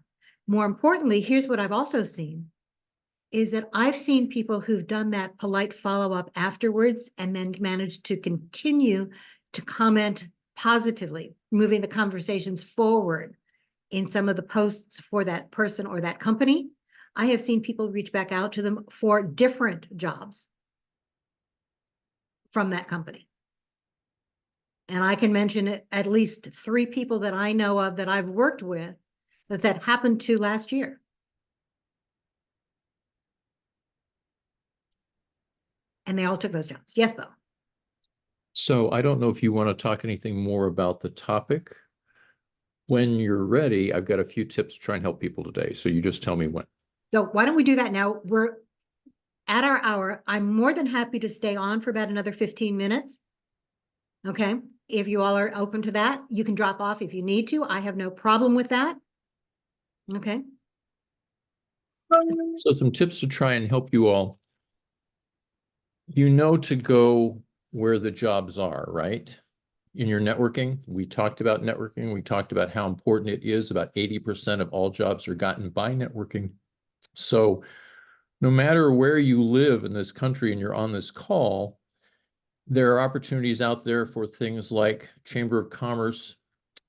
More importantly, here's what I've also seen is that I've seen people who've done that polite follow-up afterwards and then managed to continue to comment positively, moving the conversations forward in some of the posts for that person or that company. I have seen people reach back out to them for different jobs from that company. And I can mention at least 3 people that I know of that I've worked with that happened to last year. And they all took those jobs. Yes, Bo. So I don't know if you want to talk anything more about the topic. When you're ready, I've got a few tips to try and help people today. So you just tell me when. So why don't we do that now? We're at our hour. I'm more than happy to stay on for about another 15 minutes. Okay. If you all are open to that, you can drop off if you need to. I have no problem with that. Okay. So some tips to try and help you all. You know to go where the jobs are, right? In your networking, we talked about networking. We talked about how important it is. About 80% of all jobs are gotten by networking. So no matter where you live in this country and you're on this call, there are opportunities out there for things like Chamber of Commerce,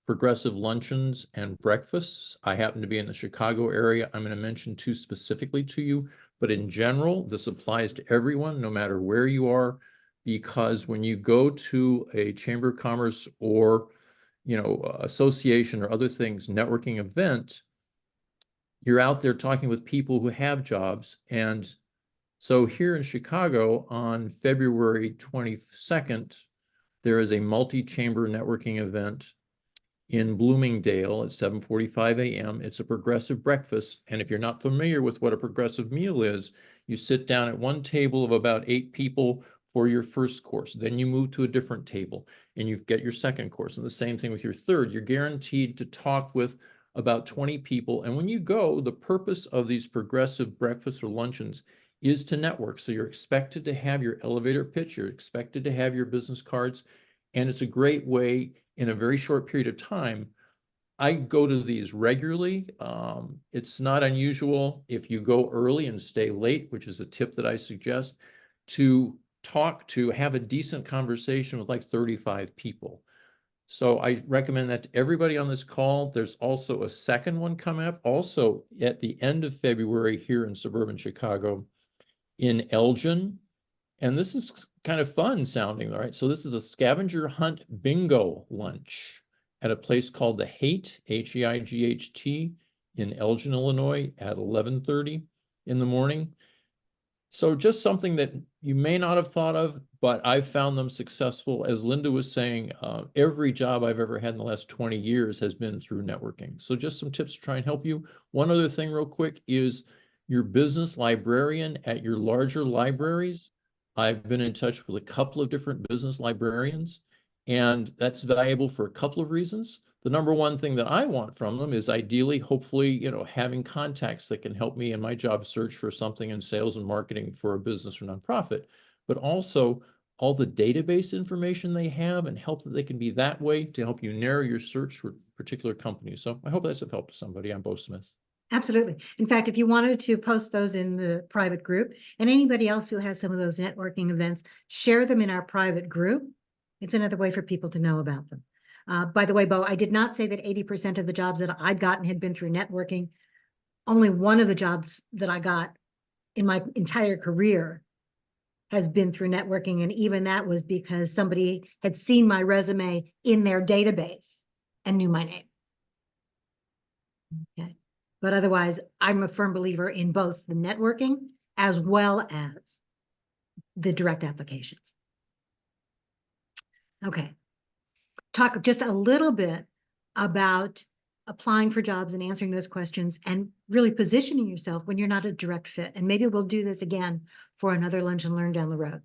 progressive luncheons and breakfasts. I happen to be in the Chicago area. I'm going to mention 2 specifically to you, but in general, this applies to everyone, no matter where you are, because when you go to a Chamber of Commerce or, association or other things, networking event, you're out there talking with people who have jobs. And so here in Chicago on February 22nd, there is a multi-chamber networking event in Bloomingdale at 7:45 a.m. It's a progressive breakfast. And if you're not familiar with what a progressive meal is, you sit down at one table of about 8 people for your first course. Then you move to a different table and you get your second course. And the same thing with your third. You're guaranteed to talk with about 20 people. And when you go, the purpose of these progressive breakfasts or luncheons is to network. So you're expected to have your elevator pitch, you're expected to have your business cards, and it's a great way in a very short period of time. I go to these regularly. It's not unusual if you go early and stay late, which is a tip that I suggest, to have a decent conversation with like 35 people. So I recommend that to everybody on this call. There's also a second one coming up, also at the end of February here in suburban Chicago in Elgin. And this is kind of fun sounding, all right? So this is a scavenger hunt bingo lunch at a place called the Haight, H-E-I-G-H-T, in Elgin, Illinois at 11:30 in the morning. So just something that you may not have thought of, but I've found them successful. As Linda was saying, every job I've ever had in the last 20 years has been through networking. So just some tips to try and help you. One other thing real quick is your business librarian at your larger libraries. I've been in touch with a couple of different business librarians, and that's valuable for a couple of reasons. The number one thing that I want from them is ideally, hopefully, having contacts that can help me in my job search for something in sales and marketing for a business or nonprofit, but also all the database information they have and help that they can be that way to help you narrow your search for particular companies. So I hope that's of help to somebody. I'm Bo Smith. Absolutely. In fact, if you wanted to post those in the private group, and anybody else who has some of those networking events, share them in our private group. It's another way for people to know about them. By the way, Bo, I did not say that 80% of the jobs that I'd gotten had been through networking. Only one of the jobs that I got in my entire career has been through networking. And even that was because somebody had seen my resume in their database and knew my name. Okay. But otherwise, I'm a firm believer in both the networking as well as the direct applications. Okay. Talk just a little bit about applying for jobs and answering those questions and really positioning yourself when you're not a direct fit. And maybe we'll do this again for another Lunch and Learn down the road.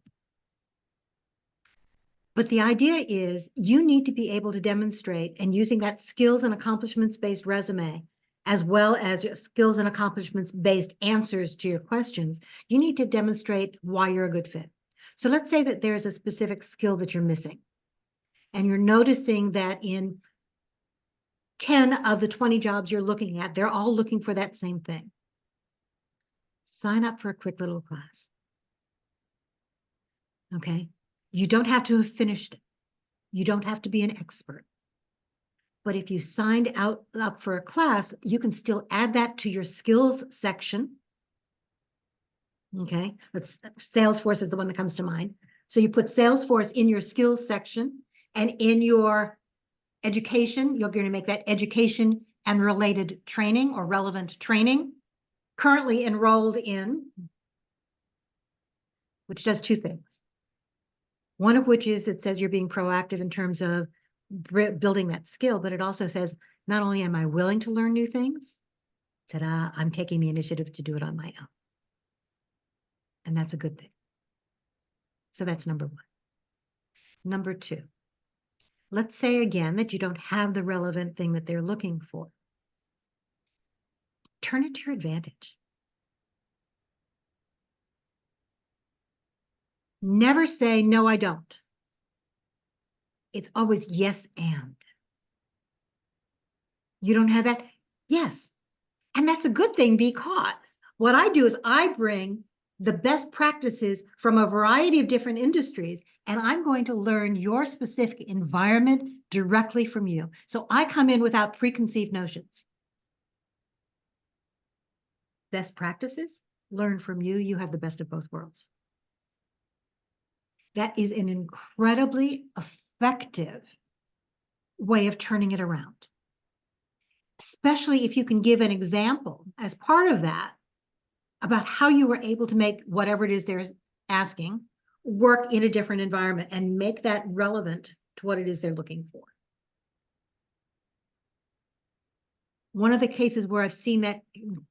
But the idea is you need to be able to demonstrate, and using that skills and accomplishments-based resume, as well as your skills and accomplishments-based answers to your questions, you need to demonstrate why you're a good fit. So let's say that there's a specific skill that you're missing, and you're noticing that in 10 of the 20 jobs you're looking at, they're all looking for that same thing. Sign up for a quick little class. Okay? You don't have to have finished it. You don't have to be an expert. But if you signed up for a class, you can still add that to your skills section. Okay, Salesforce is the one that comes to mind. So you put Salesforce in your skills section, and in your education, you're going to make that education and related training or relevant training currently enrolled in, which does two things. One of which is it says you're being proactive in terms of building that skill, but it also says, not only am I willing to learn new things, ta-da, I'm taking the initiative to do it on my own. And that's a good thing. So that's number one. Number two, let's say again that you don't have the relevant thing that they're looking for. Turn it to your advantage. Never say, no, I don't. It's always yes, and. You don't have that? Yes. And that's a good thing, because what I do is I bring the best practices from a variety of different industries, and I'm going to learn your specific environment directly from you. So I come in without preconceived notions. Best practices, learn from you. You have the best of both worlds. That is an incredibly effective way of turning it around, especially if you can give an example as part of that about how you were able to make whatever it is they're asking work in a different environment and make that relevant to what it is they're looking for. One of the cases where I've seen that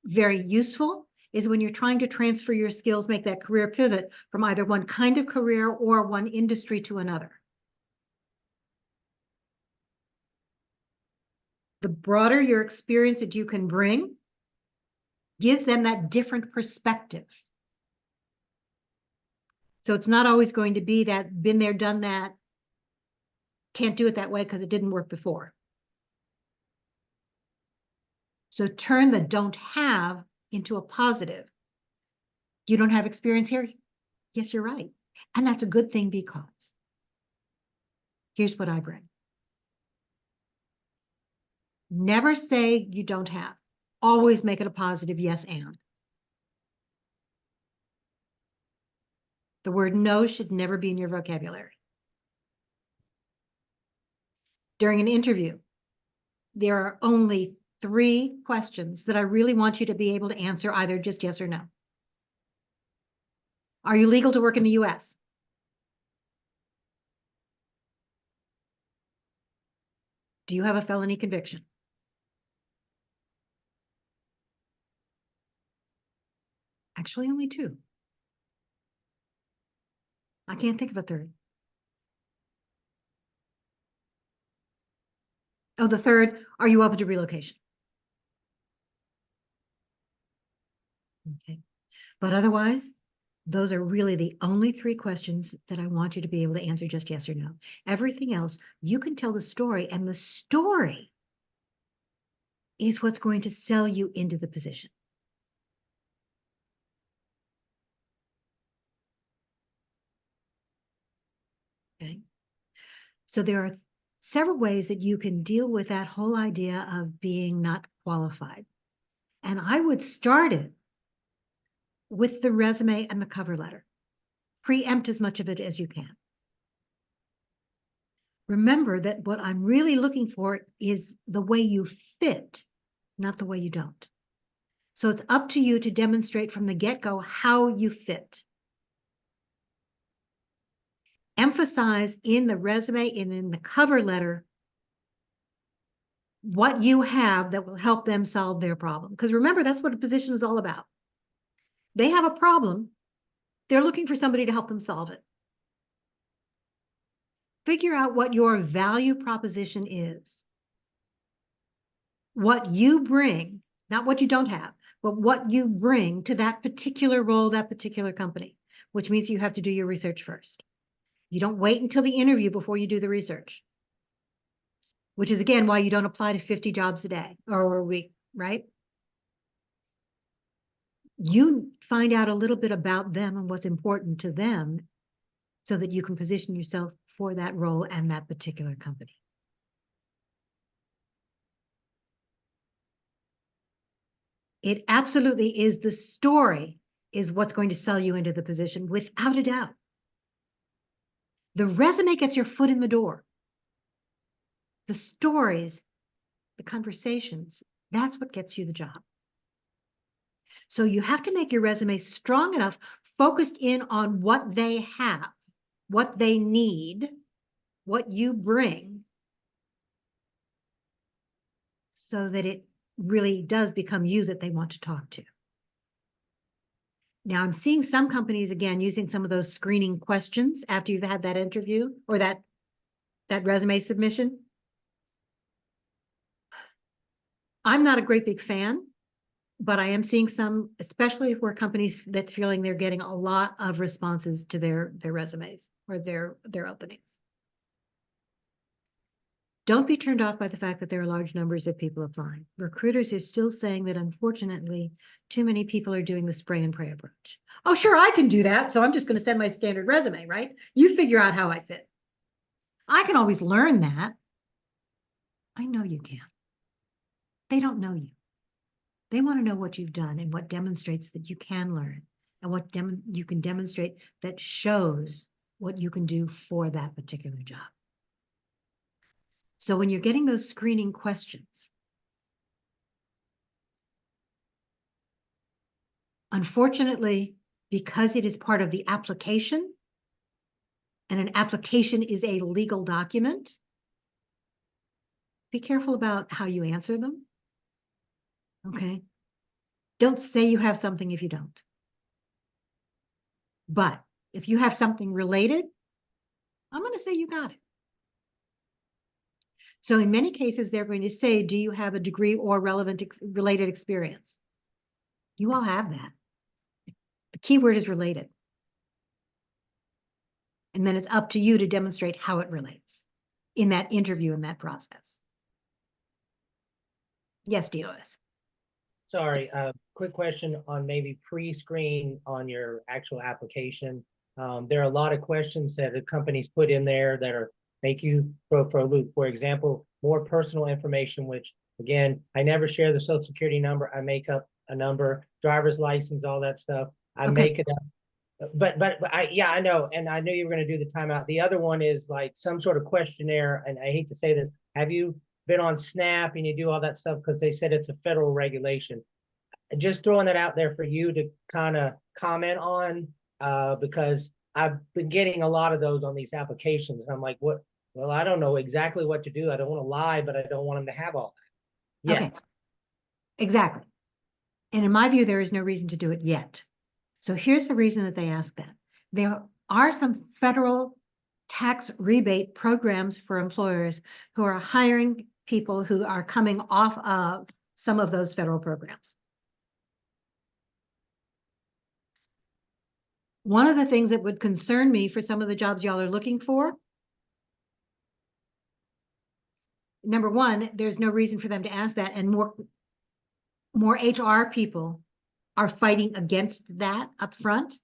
very useful is when you're trying to transfer your skills, make that career pivot from either one kind of career or one industry to another. The broader your experience that you can bring gives them that different perspective. So it's not always going to be that been there, done that, can't do it that way because it didn't work before. So turn the don't have into a positive. You don't have experience here? Yes, you're right. And that's a good thing, because here's what I bring. Never say you don't have. Always make it a positive yes and. The word no should never be in your vocabulary. During an interview, there are only 3 questions that I really want you to be able to answer either just yes or no. Are you legal to work in the US? Do you have a felony conviction? Actually, only 2. I can't think of a third. Oh, the third, are you open to relocation? Okay. But otherwise, those are really the only 3 questions that I want you to be able to answer just yes or no. Everything else, you can tell the story, and the story is what's going to sell you into the position. Okay. So there are several ways that you can deal with that whole idea of being not qualified. And I would start it with the resume and the cover letter. Preempt as much of it as you can. Remember that what I'm really looking for is the way you fit, not the way you don't. So it's up to you to demonstrate from the get-go how you fit. Emphasize in the resume and in the cover letter what you have that will help them solve their problem. Because remember, that's what a position is all about. They have a problem. They're looking for somebody to help them solve it. Figure out what your value proposition is. What you bring, not what you don't have, but what you bring to that particular role, that particular company, which means you have to do your research first. You don't wait until the interview before you do the research, which is again why you don't apply to 50 jobs a day or a week, right? You find out a little bit about them and what's important to them so that you can position yourself for that role and that particular company. It absolutely is. The story is what's going to sell you into the position without a doubt. The resume gets your foot in the door. The stories, the conversations, that's what gets you the job. So you have to make your resume strong enough, focused in on what they have, what they need, what you bring, so that it really does become you that they want to talk to. Now, I'm seeing some companies, again, using some of those screening questions after you've had that interview or that resume submission. I'm not a great big fan, but I am seeing some, especially for companies that's feeling they're getting a lot of responses to their resumes or their openings. Don't be turned off by the fact that there are large numbers of people applying. Recruiters are still saying that, unfortunately, too many people are doing the spray and pray approach. Oh, sure, I can do that. So I'm just going to send my standard resume, right? You figure out how I fit. I can always learn that. I know you can. They don't know you. They want to know what you've done and what demonstrates that you can learn and what you can demonstrate that shows what you can do for that particular job. So when you're getting those screening questions, unfortunately, because it is part of the application, and an application is a legal document, be careful about how you answer them. Okay? Don't say you have something if you don't. But if you have something related, I'm going to say you got it. So in many cases, they're going to say, do you have a degree or relevant related experience? You all have that. The key word is related. And then it's up to you to demonstrate how it relates in that interview, in that process. Yes, DOS. Sorry, quick question on maybe pre-screen on your actual application. There are a lot of questions that the companies put in there that are make you throw for a loop. For example, more personal information, which Again, I never share the social security number. I make up a number, driver's license, all that stuff. I Okay. make it up. But yeah, I know. And I knew you were going to do the timeout. The other one is like some sort of questionnaire. And I hate to say this. Have you been on SNAP and you do all that stuff? Because they said it's a federal regulation. Just throwing that out there for you to kind of comment on, because I've been getting a lot of those on these applications. And I'm like, what? Well, I don't know exactly what to do. I don't want to lie, but I don't want them to have all that. Yeah. Okay. Exactly. And in my view, there is no reason to do it yet. So here's the reason that they ask that. There are some federal tax rebate programs for employers who are hiring people who are coming off of some of those federal programs. One of the things that would concern me for some of the jobs y'all are looking for, number one, there's no reason for them to ask that, and more HR people are fighting against that up front.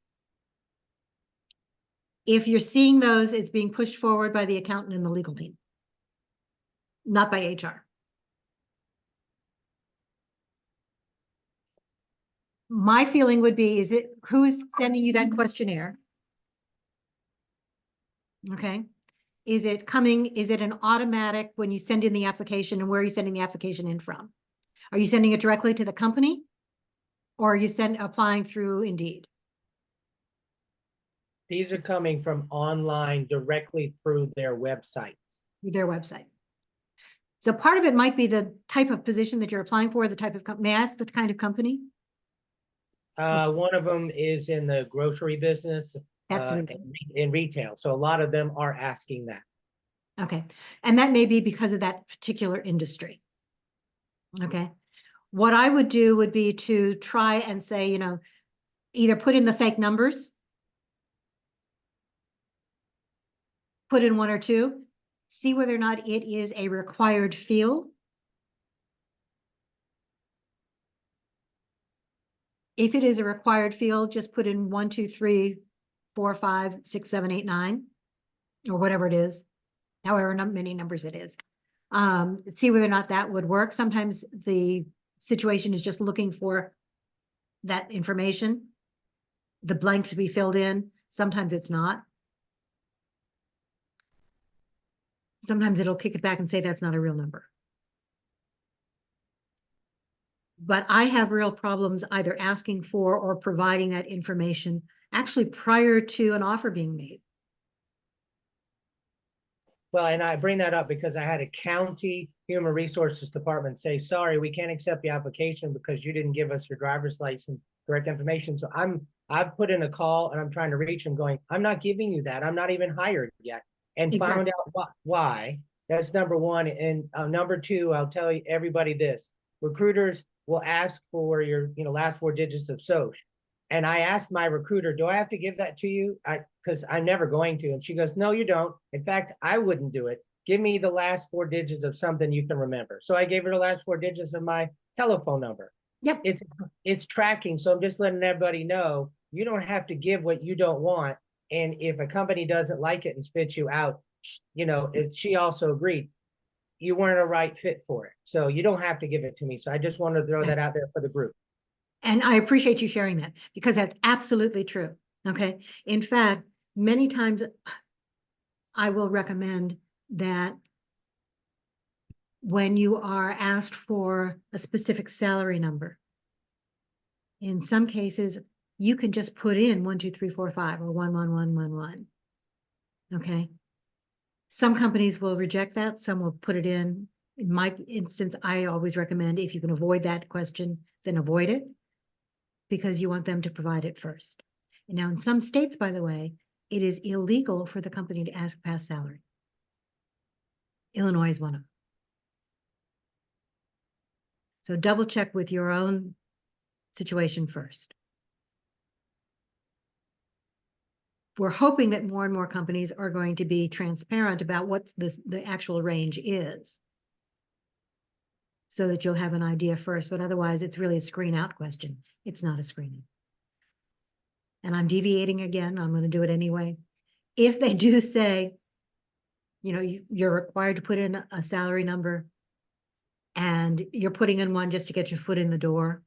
If you're seeing those, it's being pushed forward by the accountant and the legal team, not by HR. My feeling would be, who's sending you that questionnaire? Okay. Is it an automatic when you send in the application, and where are you sending the application in from? Are you sending it directly to the company? Or are you applying through Indeed? These are coming from online directly through their websites. Their website. So part of it might be the type of position that you're applying for, the type of, may I ask the kind of company? One of them is in the grocery business, That's in retail. So a lot of them are asking that. okay. And that may be because of that particular industry. Okay. What I would do would be to try and say, you know, either put in the fake numbers, put in one or two, see whether or not it is a required field. If it is a required field, just put in 1, 2, 3, 4, 5, 6, 7, 8, 9, or whatever it is, however many numbers it is. See whether or not that would work. Sometimes the situation is just looking for that information, the blank to be filled in. Sometimes it's not. Sometimes it'll kick it back and say that's not a real number. But I have real problems either asking for or providing that information actually prior to an offer being made. Well, and I bring that up because I had a county human resources department say, sorry, we can't accept the application because you didn't give us your driver's license, correct information. So I've put in a call and I'm trying to reach them going, I'm not giving you that. I'm not even hired yet. And found out why. That's number one. And number two, I'll tell you everybody this. Recruiters will ask for your last 4 digits of social. And I asked my recruiter, do I have to give that to you? Because I'm never going to. And she goes, no, you don't. In fact, I wouldn't do it. Give me the last 4 digits of something you can remember. So I gave her the last 4 digits of my telephone number. Yep. It's tracking. So I'm just letting everybody know you don't have to give what you don't want. And if a company doesn't like it and spits you out, she also agreed you weren't a right fit for it. So you don't have to give it to me. So I just wanted to throw that out there for the group. And I appreciate you sharing that because that's absolutely true. Okay. In fact, many times I will recommend that when you are asked for a specific salary number, in some cases, you can just put in 1, 2, 3, 4, 5 or 1, 1, 1, 1, 1. Okay. Some companies will reject that. Some will put it in. In my instance, I always recommend if you can avoid that question, then avoid it because you want them to provide it first. And now in some states, by the way, it is illegal for the company to ask past salary. Illinois is one of them. So double check with your own situation first. We're hoping that more and more companies are going to be transparent about what the actual range is so that you'll have an idea first, but otherwise it's really a screen out question. It's not a screening. And I'm deviating again. I'm going to do it anyway. If they do say, you're required to put in a salary number, and you're putting in one just to get your foot in the door,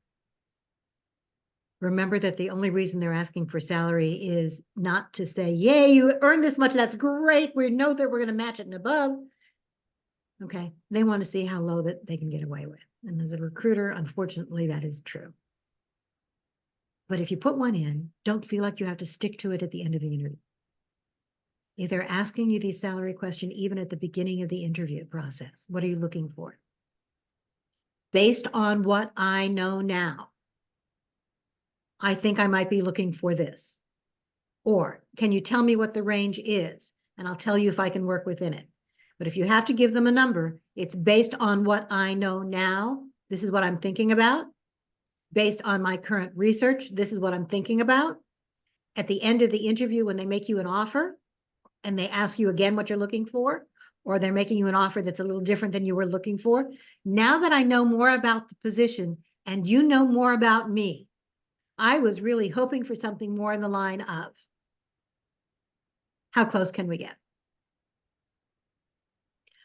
remember that the only reason they're asking for salary is not to say, yay, you earned this much, that's great, we know that we're going to match it and above. Okay, they want to see how low that they can get away with. And as a recruiter, unfortunately, that is true. But if you put one in, don't feel like you have to stick to it at the end of the interview. If they're asking you the salary question, even at the beginning of the interview process, what are you looking for? Based on what I know now, I think I might be looking for this. Or can you tell me what the range is? And I'll tell you if I can work within it. But if you have to give them a number, it's based on what I know now. This is what I'm thinking about. Based on my current research, this is what I'm thinking about. At the end of the interview, when they make you an offer and they ask you again what you're looking for, or they're making you an offer that's a little different than you were looking for, now that I know more about the position and you know more about me, I was really hoping for something more in the line of, how close can we get?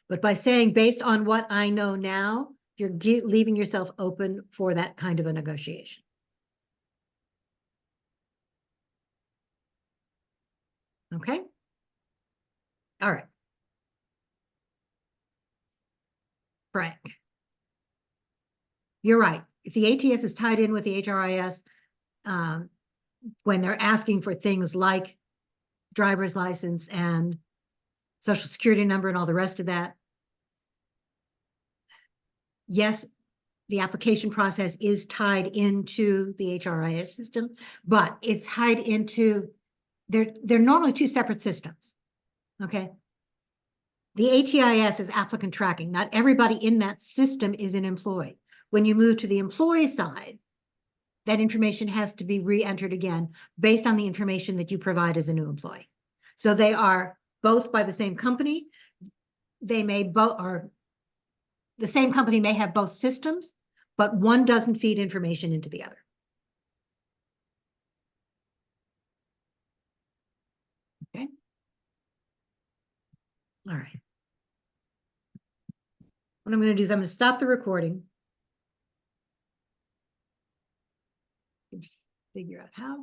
But by saying based on what I know now, you're leaving yourself open for that kind of a negotiation. Okay? All right. Frank. You're right. If the ATS is tied in with the HRIS, when they're asking for things like driver's license and social security number and all the rest of that, yes, the application process is tied into the HRIS system, but it's tied into, they're normally two separate systems, okay? The ATIS is applicant tracking. Not everybody in that system is an employee. When you move to the employee side, that information has to be re-entered again based on the information that you provide as a new employee. So they are both by the same company. They may both, or the same company may have both systems, but one doesn't feed information into the other. Okay. All right. What I'm going to do is I'm going to stop the recording. Figure out how.